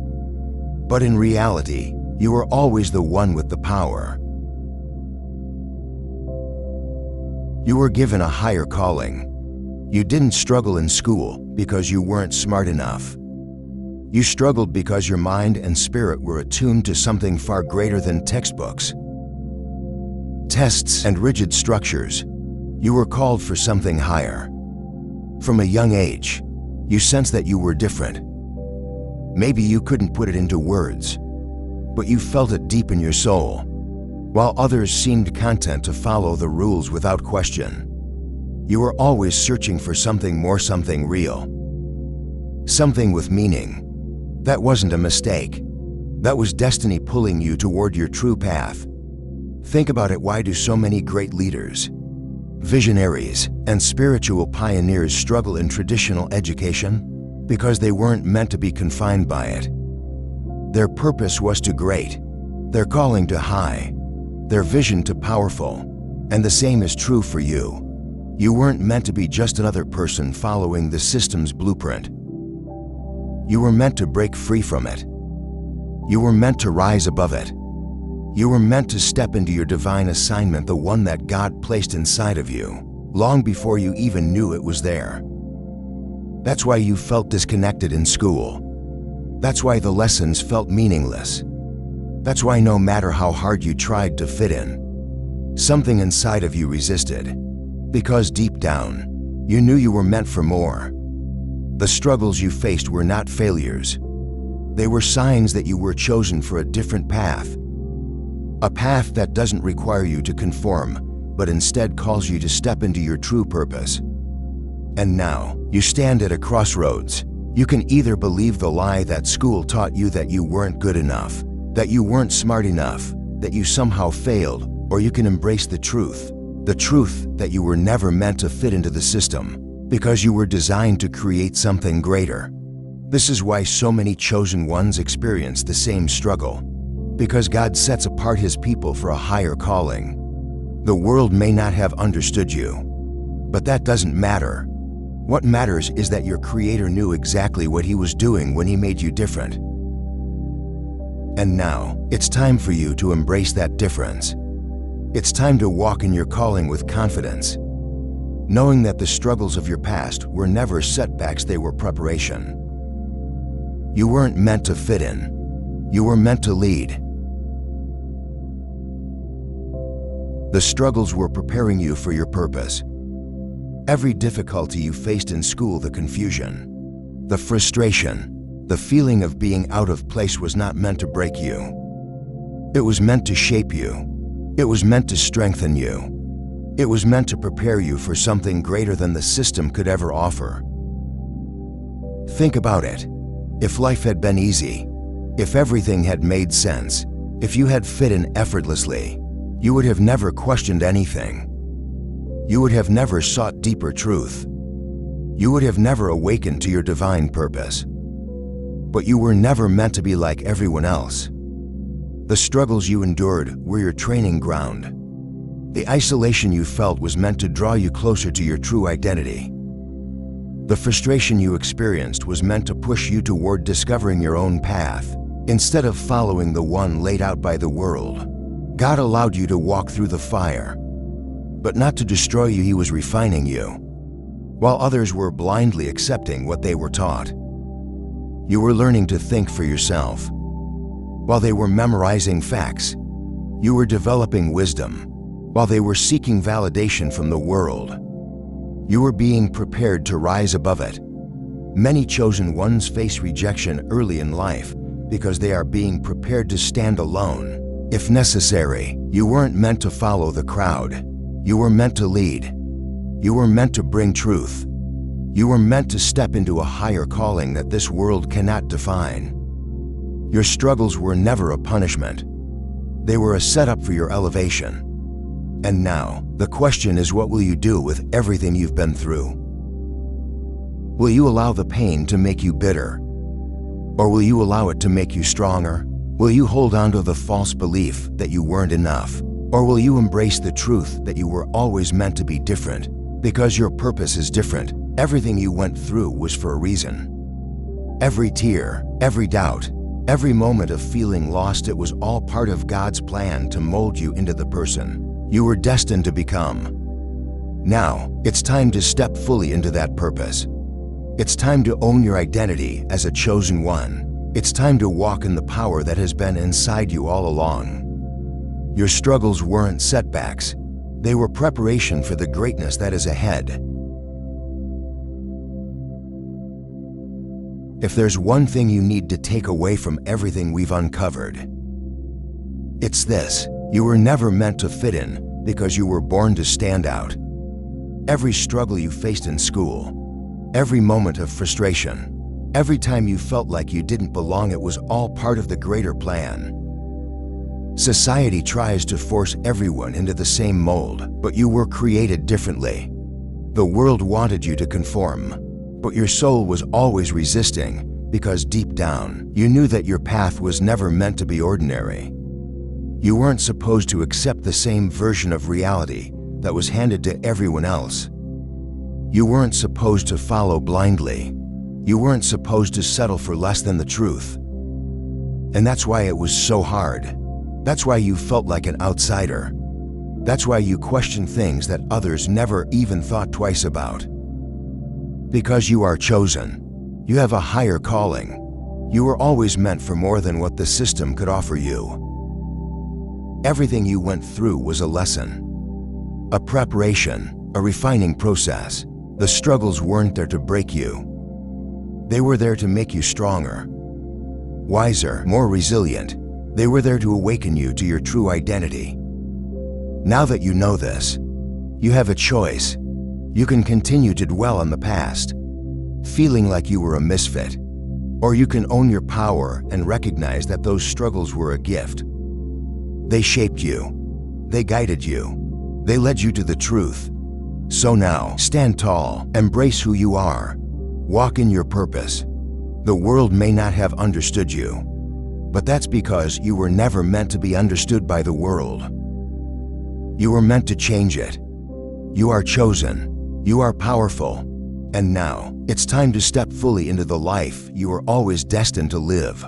But in reality, you were always the one with the power. You were given a higher calling. You didn't struggle in school because you weren't smart enough. You struggled because your mind and spirit were attuned to something far greater than textbooks, tests, and rigid structures. You were called for something higher. From a young age, you sensed that you were different. Maybe you couldn't put it into words, but you felt it deep in your soul, while others seemed content to follow the rules without question. You were always searching for something more, something real, something with meaning. That wasn't a mistake. That was destiny pulling you toward your true path. Think about it. Why do so many great leaders, visionaries, and spiritual pioneers struggle in traditional education? Because they weren't meant to be confined by it. Their purpose was too great, their calling too high, their vision too powerful. And the same is true for you. You weren't meant to be just another person following the system's blueprint. You were meant to break free from it. You were meant to rise above it. You were meant to step into your divine assignment, the one that God placed inside of you, long before you even knew it was there. That's why you felt disconnected in school. That's why the lessons felt meaningless. That's why no matter how hard you tried to fit in, something inside of you resisted. Because deep down, you knew you were meant for more. The struggles you faced were not failures. They were signs that you were chosen for a different path. A path that doesn't require you to conform, but instead calls you to step into your true purpose. And now, you stand at a crossroads. You can either believe the lie that school taught you, that you weren't good enough, that you weren't smart enough, that you somehow failed, or you can embrace the truth that you were never meant to fit into the system, because you were designed to create something greater. This is why so many chosen ones experience the same struggle, because God sets apart His people for a higher calling. The world may not have understood you, but that doesn't matter. What matters is that your Creator knew exactly what He was doing when He made you different. And now, it's time for you to embrace that difference. it's time to walk in your calling with confidence, knowing that the struggles of your past were never setbacks, they were preparation. You weren't meant to fit in. You were meant to lead. The struggles were preparing you for your purpose. Every difficulty you faced in school, the confusion, the frustration, the feeling of being out of place was not meant to break you. It was meant to shape you. It was meant to strengthen you. It was meant to prepare you for something greater than the system could ever offer. Think about it. If life had been easy, if everything had made sense, if you had fit in effortlessly, you would have never questioned anything. You would have never sought deeper truth. You would have never awakened to your divine purpose. But you were never meant to be like everyone else. The struggles you endured were your training ground. The isolation you felt was meant to draw you closer to your true identity. The frustration you experienced was meant to push you toward discovering your own path, instead of following the one laid out by the world. God allowed you to walk through the fire, but not to destroy you. He was refining you, while others were blindly accepting what they were taught. You were learning to think for yourself. While they were memorizing facts, you were developing wisdom. While they were seeking validation from the world, you were being prepared to rise above it. Many chosen ones face rejection early in life because they are being prepared to stand alone. If necessary, you weren't meant to follow the crowd. You were meant to lead. You were meant to bring truth. You were meant to step into a higher calling that this world cannot define. Your struggles were never a punishment. They were a setup for your elevation. And now, the question is, what will you do with everything you've been through? Will you allow the pain to make you bitter? Or will you allow it to make you stronger? Will you hold on to the false belief that you weren't enough? Or will you embrace the truth that you were always meant to be different? Because your purpose is different. Everything you went through was for a reason. Every tear, every doubt, every moment of feeling lost, it was all part of God's plan to mold you into the person you were destined to become. Now, it's time to step fully into that purpose. It's time to own your identity as a chosen one. It's time to walk in the power that has been inside you all along. Your struggles weren't setbacks. They were preparation for the greatness that is ahead. If there's one thing you need to take away from everything we've uncovered, it's this: you were never meant to fit in because you were born to stand out. Every struggle you faced in school, every moment of frustration, every time you felt like you didn't belong, it was all part of the greater plan. Society tries to force everyone into the same mold, but you were created differently. The world wanted you to conform, but your soul was always resisting because deep down, you knew that your path was never meant to be ordinary. You weren't supposed to accept the same version of reality that was handed to everyone else. You weren't supposed to follow blindly. You weren't supposed to settle for less than the truth. And that's why it was so hard. That's why you felt like an outsider. That's why you questioned things that others never even thought twice about. Because you are chosen. You have a higher calling. You were always meant for more than what the system could offer you. Everything you went through was a lesson, a preparation, a refining process. The struggles weren't there to break you. They were there to make you stronger, wiser, more resilient. They were there to awaken you to your true identity. Now that you know this, you have a choice. You can continue to dwell on the past, feeling like you were a misfit, or you can own your power and recognize that those struggles were a gift. They shaped you. They guided you. They led you to the truth. So now, stand tall, embrace who you are, walk in your purpose. The world may not have understood you, but that's because you were never meant to be understood by the world. You were meant to change it. You are chosen. You are powerful. And now, it's time to step fully into the life you were always destined to live.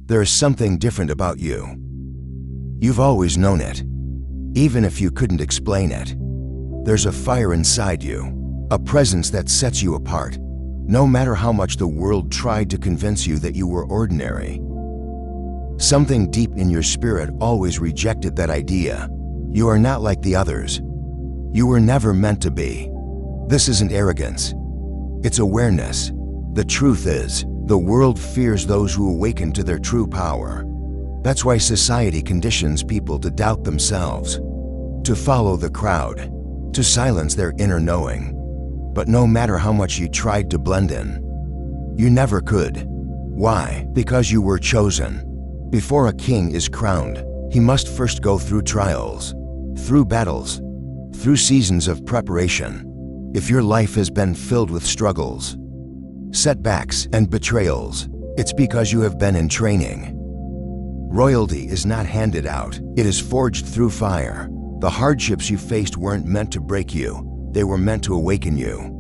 There is something different about you. You've always known it, even if you couldn't explain it. There's a fire inside you, a presence that sets you apart, no matter how much the world tried to convince you that you were ordinary. Something deep in your spirit always rejected that idea. You are not like the others. You were never meant to be. This isn't arrogance. It's awareness. The truth is, the world fears those who awaken to their true power. That's why society conditions people to doubt themselves, to follow the crowd, to silence their inner knowing. But no matter how much you tried to blend in, you never could. Why? Because you were chosen. Before a king is crowned, he must first go through trials, through battles, through seasons of preparation. If your life has been filled with struggles, setbacks, and betrayals, it's because you have been in training. Royalty is not handed out, it is forged through fire. The hardships you faced weren't meant to break you, they were meant to awaken you.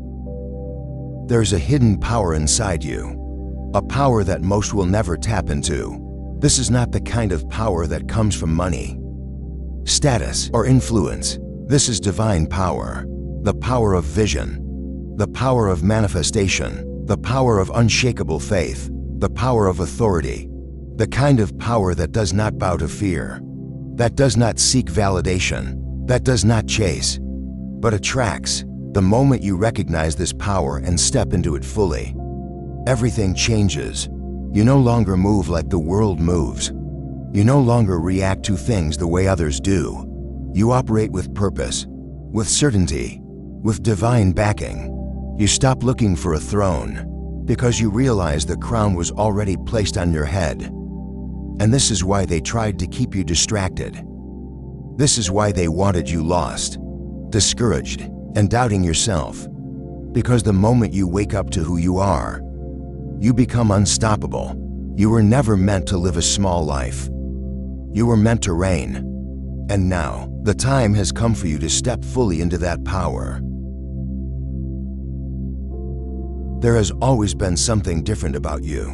There's a hidden power inside you, a power that most will never tap into. This is not the kind of power that comes from money, status, or influence. This is divine power, the power of vision, the power of manifestation, the power of unshakable faith, the power of authority, the kind of power that does not bow to fear, that does not seek validation, that does not chase, but attracts. The moment you recognize this power and step into it fully, everything changes. You no longer move like the world moves. You no longer react to things the way others do. You operate with purpose, with certainty, with divine backing. You stop looking for a throne because you realize the crown was already placed on your head. And this is why they tried to keep you distracted. This is why they wanted you lost, discouraged, and doubting yourself. Because the moment you wake up to who you are, you become unstoppable. You were never meant to live a small life. You were meant to reign. And now, the time has come for you to step fully into that power. There has always been something different about you.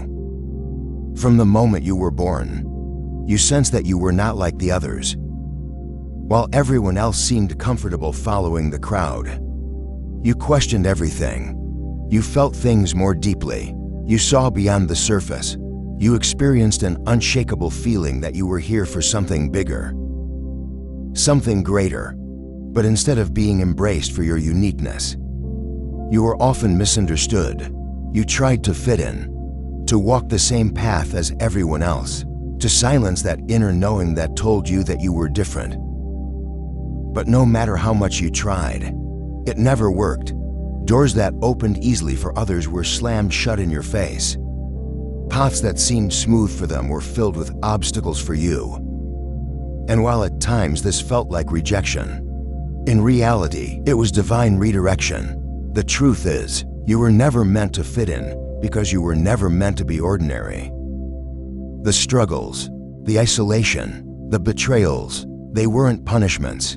From the moment you were born, you sensed that you were not like the others. While everyone else seemed comfortable following the crowd, you questioned everything. You felt things more deeply. You saw beyond the surface. You experienced an unshakable feeling that you were here for something bigger, something greater. But instead of being embraced for your uniqueness, you were often misunderstood. You tried to fit in, to walk the same path as everyone else, to silence that inner knowing that told you that you were different. But no matter how much you tried, it never worked. Doors that opened easily for others were slammed shut in your face. Paths that seemed smooth for them were filled with obstacles for you. And while at times this felt like rejection, in reality, it was divine redirection. The truth is, you were never meant to fit in because you were never meant to be ordinary. The struggles, the isolation, the betrayals, they weren't punishments.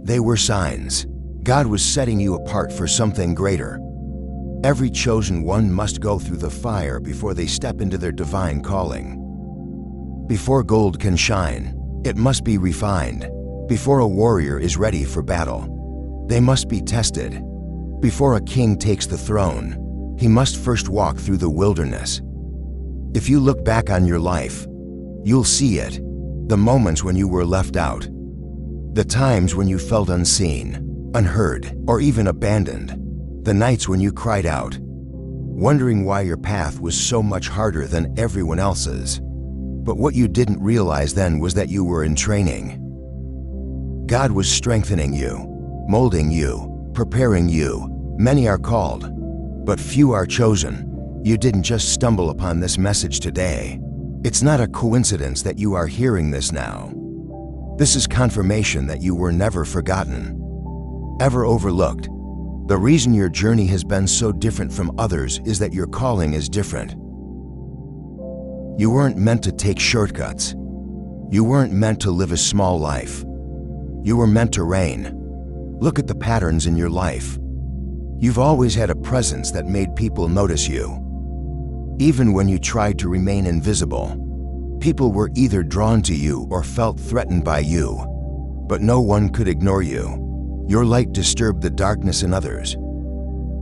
They were signs. God was setting you apart for something greater. Every chosen one must go through the fire before they step into their divine calling. Before gold can shine, it must be refined. Before a warrior is ready for battle, they must be tested. Before a king takes the throne, he must first walk through the wilderness. If you look back on your life, you'll see it. The moments when you were left out, the times when you felt unseen, unheard, or even abandoned, the nights when you cried out, wondering why your path was so much harder than everyone else's. But what you didn't realize then was that you were in training. God was strengthening you, molding you, preparing you. Many are called, but few are chosen. You didn't just stumble upon this message today. It's not a coincidence that you are hearing this now. This is confirmation that you were never forgotten, ever overlooked. The reason your journey has been so different from others is that your calling is different. You weren't meant to take shortcuts. You weren't meant to live a small life. You were meant to reign. Look at the patterns in your life. You've always had a presence that made people notice you. Even when you tried to remain invisible, People were either drawn to you or felt threatened by you, but no one could ignore you. Your light disturbed the darkness in others.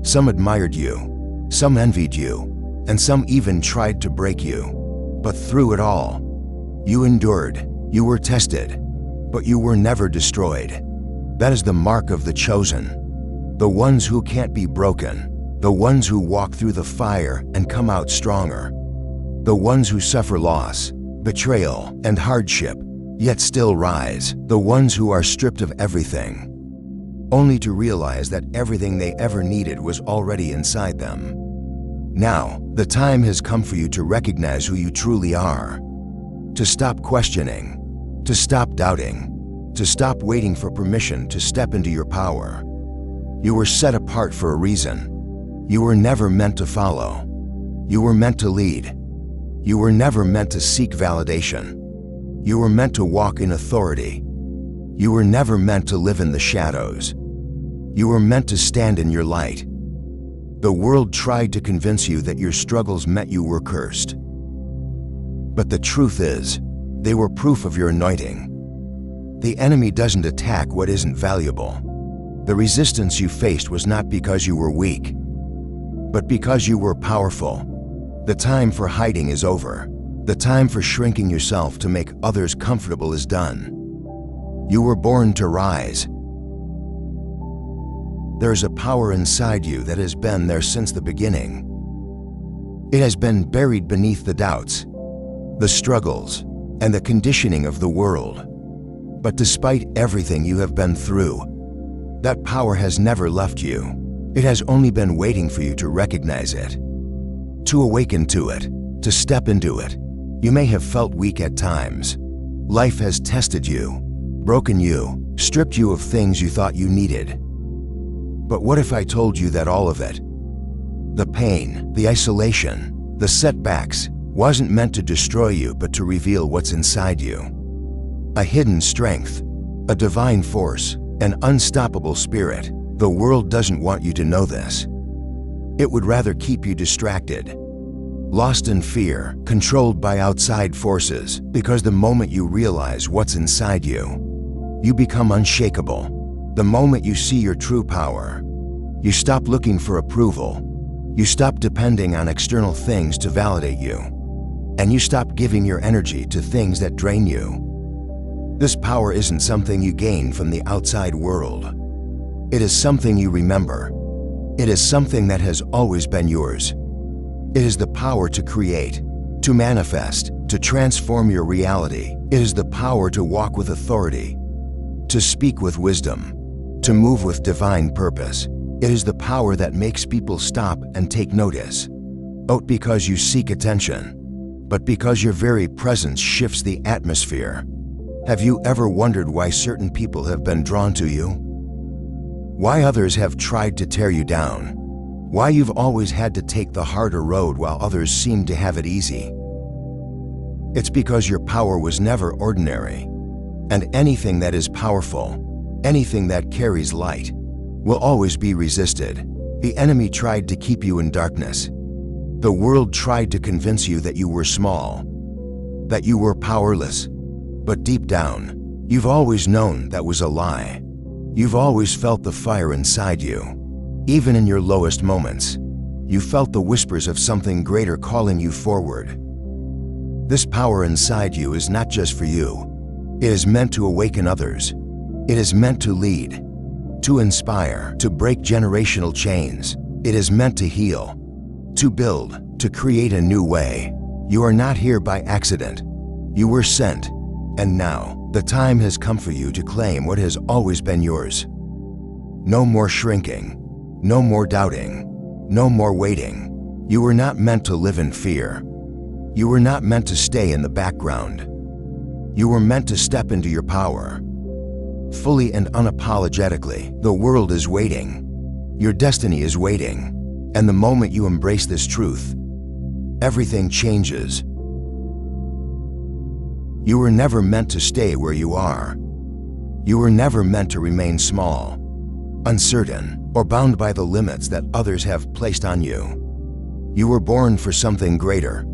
Some admired you, some envied you, and some even tried to break you. But through it all, you endured. You were tested, but you were never destroyed. That is the mark of the chosen, the ones who can't be broken, the ones who walk through the fire and come out stronger, the ones who suffer loss, betrayal, and hardship, yet still rise, the ones who are stripped of everything, only to realize that everything they ever needed was already inside them. Now, the time has come for you to recognize who you truly are, to stop questioning, to stop doubting, to stop waiting for permission to step into your power. You were set apart for a reason. You were never meant to follow. You were meant to lead. You were never meant to seek validation. You were meant to walk in authority. You were never meant to live in the shadows. You were meant to stand in your light. The world tried to convince you that your struggles meant you were cursed. But the truth is, they were proof of your anointing. The enemy doesn't attack what isn't valuable. The resistance you faced was not because you were weak, but because you were powerful. The time for hiding is over. The time for shrinking yourself to make others comfortable is done. You were born to rise. There's a power inside you that has been there since the beginning. It has been buried beneath the doubts, the struggles, and the conditioning of the world. But despite everything you have been through, that power has never left you. It has only been waiting for you to recognize it, to awaken to it, to step into it. You may have felt weak at times. Life has tested you, broken you, stripped you of things you thought you needed. But what if I told you that all of it, the pain, the isolation, the setbacks, wasn't meant to destroy you but to reveal what's inside you? A hidden strength, a divine force, an unstoppable spirit. The world doesn't want you to know this. It would rather keep you distracted, lost in fear, controlled by outside forces, because the moment you realize what's inside you, you become unshakable. The moment you see your true power, you stop looking for approval. You stop depending on external things to validate you. And you stop giving your energy to things that drain you. This power isn't something you gain from the outside world. It is something you remember. It is something that has always been yours. It is the power to create, to manifest, to transform your reality. It is the power to walk with authority, to speak with wisdom, to move with divine purpose. It is the power that makes people stop and take notice. Not because you seek attention, but because your very presence shifts the atmosphere. Have you ever wondered why certain people have been drawn to you? Why others have tried to tear you down? Why you've always had to take the harder road while others seem to have it easy? It's because your power was never ordinary. And anything that is powerful, anything that carries light, will always be resisted. The enemy tried to keep you in darkness. The world tried to convince you that you were small, that you were powerless. But deep down, you've always known that was a lie. You've always felt the fire inside you. Even in your lowest moments, you felt the whispers of something greater calling you forward. This power inside you is not just for you. It is meant to awaken others. It is meant to lead, to inspire, to break generational chains. It is meant to heal, to build, to create a new way. You are not here by accident. You were sent, and now the time has come for you to claim what has always been yours. No more shrinking, no more doubting, no more waiting. You were not meant to live in fear. You were not meant to stay in the background. You were meant to step into your power. Fully and unapologetically, the world is waiting. Your destiny is waiting. And the moment you embrace this truth, everything changes. You were never meant to stay where you are. You were never meant to remain small, uncertain, or bound by the limits that others have placed on you. You were born for something greater.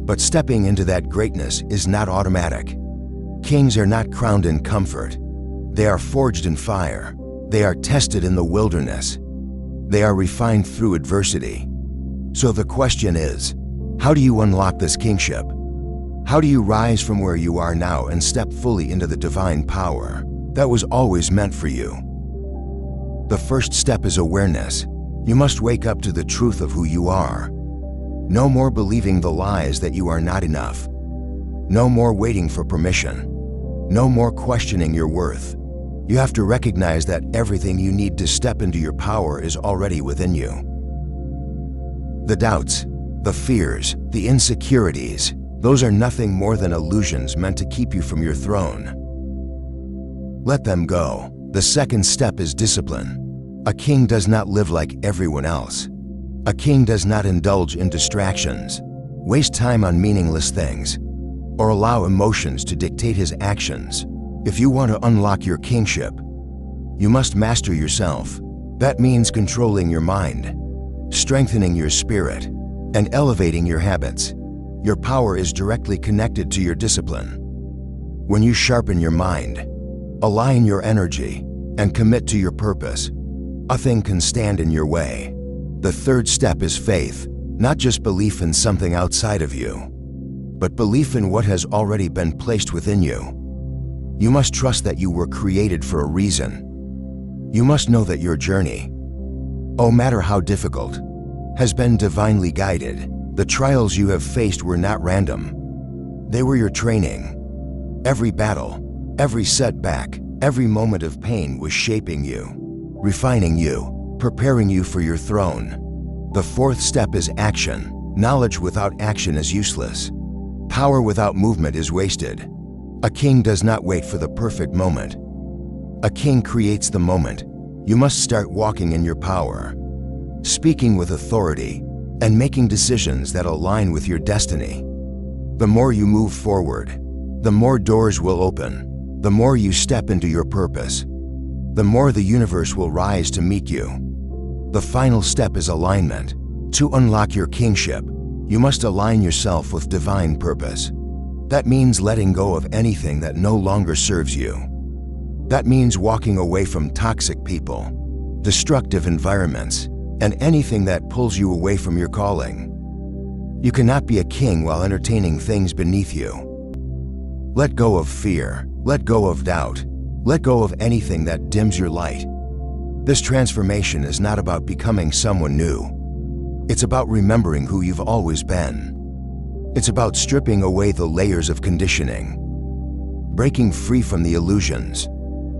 But stepping into that greatness is not automatic. Kings are not crowned in comfort. They are forged in fire. They are tested in the wilderness. They are refined through adversity. So the question is, how do you unlock this kingship? How do you rise from where you are now and step fully into the divine power that was always meant for you? The first step is awareness. You must wake up to the truth of who you are. No more believing the lies that you are not enough. No more waiting for permission. No more questioning your worth. You have to recognize that everything you need to step into your power is already within you. The doubts, the fears, the insecurities, those are nothing more than illusions meant to keep you from your throne. Let them go. The second step is discipline. A king does not live like everyone else. A king does not indulge in distractions, waste time on meaningless things, or allow emotions to dictate his actions. If you want to unlock your kingship, you must master yourself. That means controlling your mind, strengthening your spirit, and elevating your habits. Your power is directly connected to your discipline. When you sharpen your mind, align your energy, and commit to your purpose, nothing can stand in your way. The third step is faith, not just belief in something outside of you, but belief in what has already been placed within you. You must trust that you were created for a reason. You must know that your journey, no matter how difficult, has been divinely guided. The trials you have faced were not random. They were your training. Every battle, every setback, every moment of pain was shaping you, refining you, preparing you for your throne. The fourth step is action. Knowledge without action is useless. Power without movement is wasted. A king does not wait for the perfect moment. A king creates the moment. You must start walking in your power, speaking with authority, and making decisions that align with your destiny. The more you move forward, the more doors will open. The more you step into your purpose, the more the universe will rise to meet you. The final step is alignment. To unlock your kingship, you must align yourself with divine purpose. That means letting go of anything that no longer serves you. That means walking away from toxic people, destructive environments, and anything that pulls you away from your calling. You cannot be a king while entertaining things beneath you. Let go of fear, let go of doubt, let go of anything that dims your light. This transformation is not about becoming someone new. It's about remembering who you've always been. It's about stripping away the layers of conditioning, breaking free from the illusions,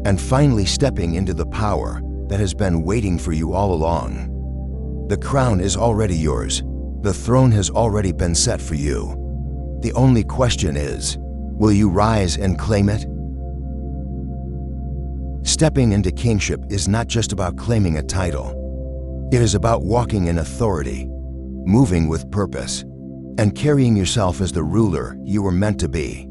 and finally stepping into the power that has been waiting for you all along. The crown is already yours. The throne has already been set for you. The only question is, will you rise and claim it? Stepping into kingship is not just about claiming a title. It is about walking in authority, moving with purpose, and carrying yourself as the ruler you were meant to be.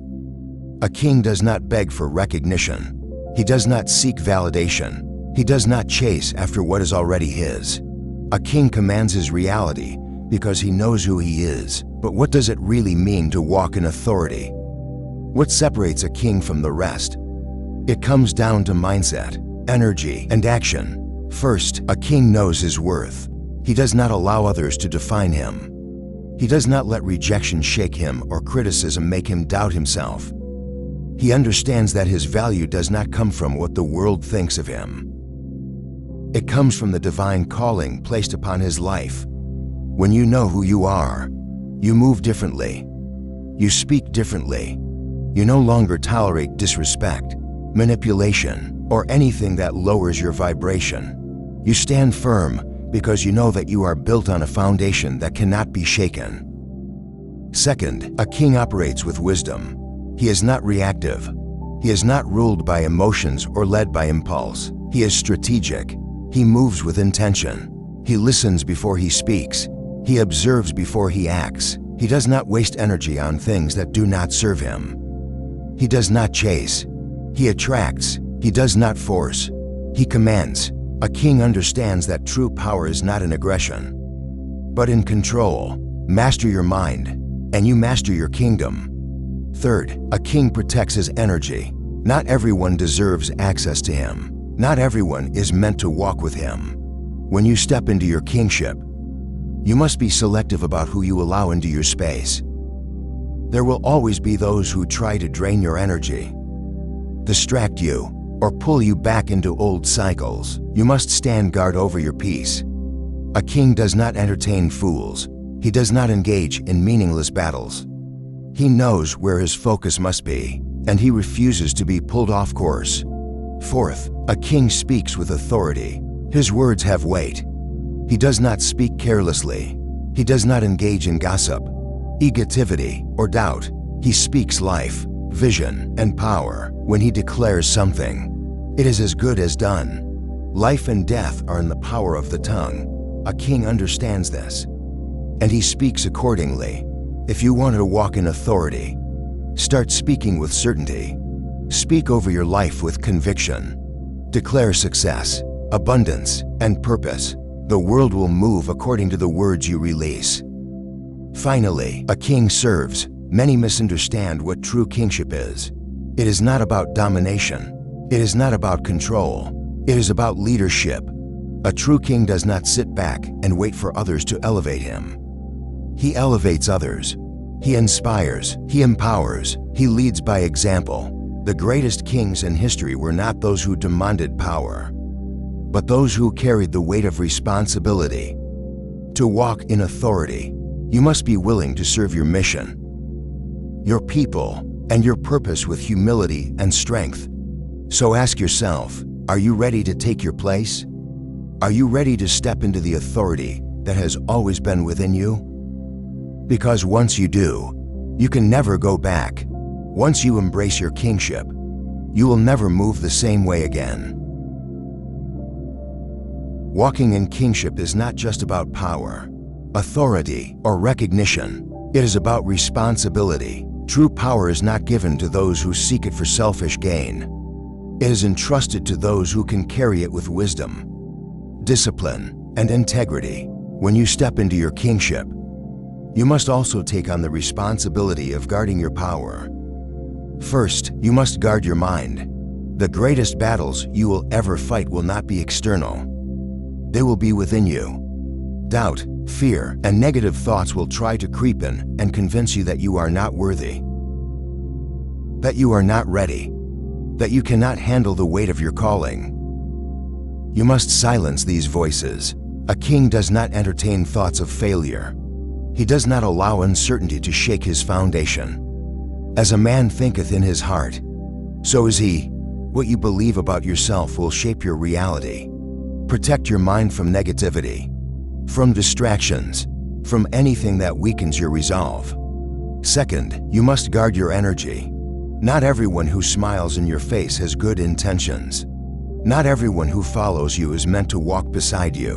A king does not beg for recognition. He does not seek validation. He does not chase after what is already his. A king commands his reality because he knows who he is. But what does it really mean to walk in authority? What separates a king from the rest? It comes down to mindset, energy, and action. First, a king knows his worth. He does not allow others to define him. He does not let rejection shake him or criticism make him doubt himself. He understands that his value does not come from what the world thinks of him. It comes from the divine calling placed upon his life. When you know who you are, you move differently. You speak differently. You no longer tolerate disrespect, manipulation, or anything that lowers your vibration. You stand firm because you know that you are built on a foundation that cannot be shaken. Second, a king operates with wisdom. He is not reactive. He is not ruled by emotions or led by impulse. He is strategic. He moves with intention. He listens before he speaks. He observes before he acts. He does not waste energy on things that do not serve him. He does not chase. He attracts. He does not force. He commands. A king understands that true power is not in aggression, but in control. Master your mind. and you master your kingdom. Third, a king protects his energy. Not everyone deserves access to him. Not everyone is meant to walk with him. When you step into your kingship, you must be selective about who you allow into your space. There will always be those who try to drain your energy, distract you, or pull you back into old cycles. You must stand guard over your peace. A king does not entertain fools. He does not engage in meaningless battles. He knows where his focus must be, and he refuses to be pulled off course. Fourth, a king speaks with authority. His words have weight. He does not speak carelessly. He does not engage in gossip, negativity, or doubt. He speaks life, vision, and power. When he declares something, it is as good as done. Life and death are in the power of the tongue. A king understands this, and he speaks accordingly. If you want to walk in authority, start speaking with certainty. Speak over your life with conviction. Declare success, abundance, and purpose. The world will move according to the words you release. Finally, a king serves. Many misunderstand what true kingship is. It is not about domination. It is not about control. It is about leadership. A true king does not sit back and wait for others to elevate him. He elevates others. He inspires. He empowers. He leads by example. The greatest kings in history were not those who demanded power, but those who carried the weight of responsibility. To walk in authority, you must be willing to serve your mission, your people, and your purpose with humility and strength. So ask yourself, are you ready to take your place? Are you ready to step into the authority that has always been within you? Because once you do, you can never go back. Once you embrace your kingship, you will never move the same way again. Walking in kingship is not just about power, authority, or recognition. It is about responsibility. True power is not given to those who seek it for selfish gain. It is entrusted to those who can carry it with wisdom, discipline, and integrity. When you step into your kingship, you must also take on the responsibility of guarding your power. First, you must guard your mind. The greatest battles you will ever fight will not be external. They will be within you. Doubt, fear, and negative thoughts will try to creep in and convince you that you are not worthy, that you are not ready, that you cannot handle the weight of your calling. You must silence these voices. A king does not entertain thoughts of failure. He does not allow uncertainty to shake his foundation. As a man thinketh in his heart, so is he. What you believe about yourself will shape your reality. Protect your mind from negativity, from distractions, from anything that weakens your resolve. Second, you must guard your energy. Not everyone who smiles in your face has good intentions. Not everyone who follows you is meant to walk beside you.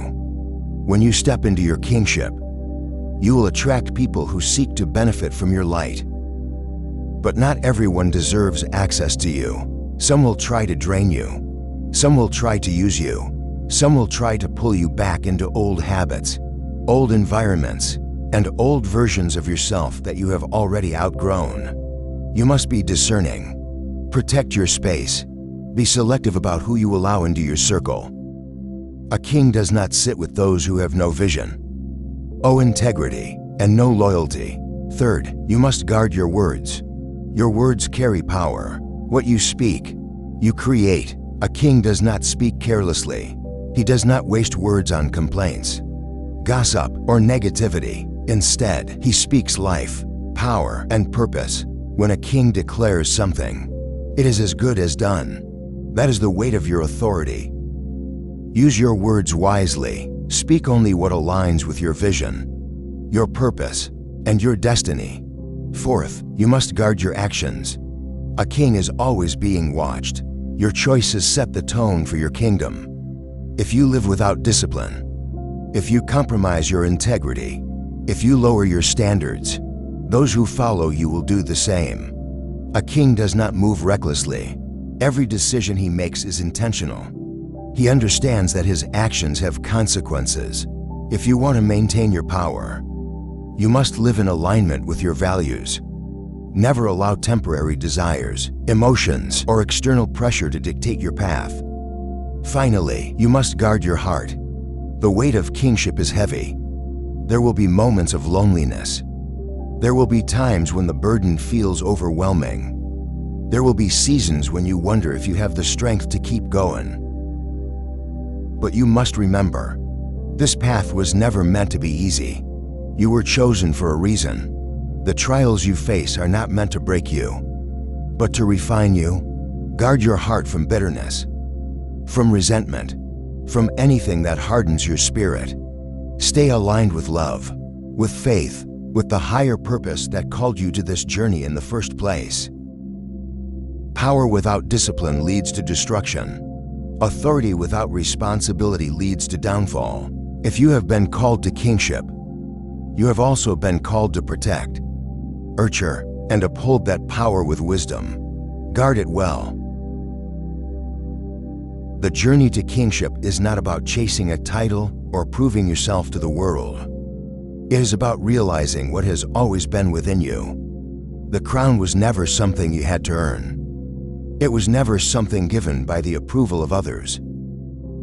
When you step into your kingship, you will attract people who seek to benefit from your light. But not everyone deserves access to you. Some will try to drain you. Some will try to use you. Some will try to pull you back into old habits, old environments, and old versions of yourself that you have already outgrown. You must be discerning. Protect your space. Be selective about who you allow into your circle. A king does not sit with those who have no vision, no integrity, and no loyalty. Third, you must guard your words. Your words carry power. What you speak, you create. A king does not speak carelessly. He does not waste words on complaints, gossip, or negativity. Instead, he speaks life, power, and purpose. When a king declares something, it is as good as done. That is the weight of your authority. Use your words wisely. Speak only what aligns with your vision, your purpose, and your destiny. Fourth, you must guard your actions. A king is always being watched. Your choices set the tone for your kingdom. If you live without discipline, if you compromise your integrity, if you lower your standards, those who follow you will do the same. A king does not move recklessly. Every decision he makes is intentional. He understands that his actions have consequences. If you want to maintain your power, You must live in alignment with your values. Never allow temporary desires, emotions, or external pressure to dictate your path. Finally, you must guard your heart. The weight of kingship is heavy. There will be moments of loneliness. There will be times when the burden feels overwhelming. There will be seasons when you wonder if you have the strength to keep going. But you must remember, this path was never meant to be easy. You were chosen for a reason. The trials you face are not meant to break you, but to refine you. Guard your heart from bitterness, from resentment, from anything that hardens your spirit. Stay aligned with love, with faith, with the higher purpose that called you to this journey in the first place. Power without discipline leads to destruction. Authority without responsibility leads to downfall. If you have been called to kingship, you have also been called to protect, nurture, and uphold that power with wisdom. Guard it well. The journey to kingship is not about chasing a title or proving yourself to the world. It is about realizing what has always been within you. The crown was never something you had to earn. It was never something given by the approval of others.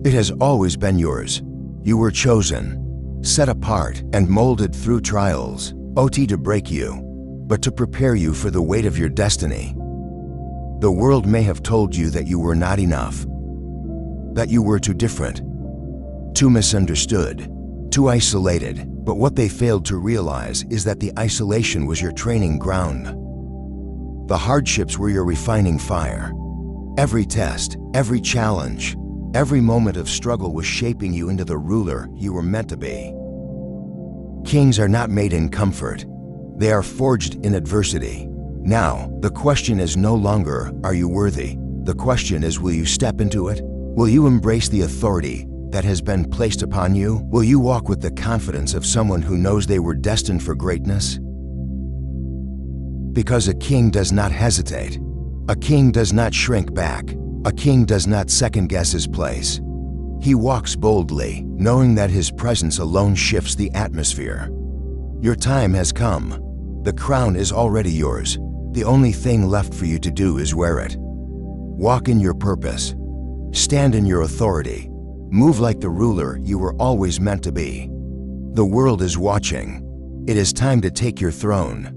It has always been yours. You were chosen, set apart, and molded through trials, not to break you, but to prepare you for the weight of your destiny. The world may have told you that you were not enough, that you were too different, too misunderstood, too isolated, but what they failed to realize is that the isolation was your training ground. The hardships were your refining fire. Every test, every challenge, every moment of struggle was shaping you into the ruler you were meant to be. Kings are not made in comfort. They are forged in adversity. Now, the question is no longer, are you worthy? The question is, will you step into it? Will you embrace the authority that has been placed upon you? Will you walk with the confidence of someone who knows they were destined for greatness? Because a king does not hesitate. A king does not shrink back. A king does not second-guess his place. He walks boldly, knowing that his presence alone shifts the atmosphere. Your time has come. The crown is already yours. The only thing left for you to do is wear it. Walk in your purpose. Stand in your authority. Move like the ruler you were always meant to be. The world is watching. It is time to take your throne.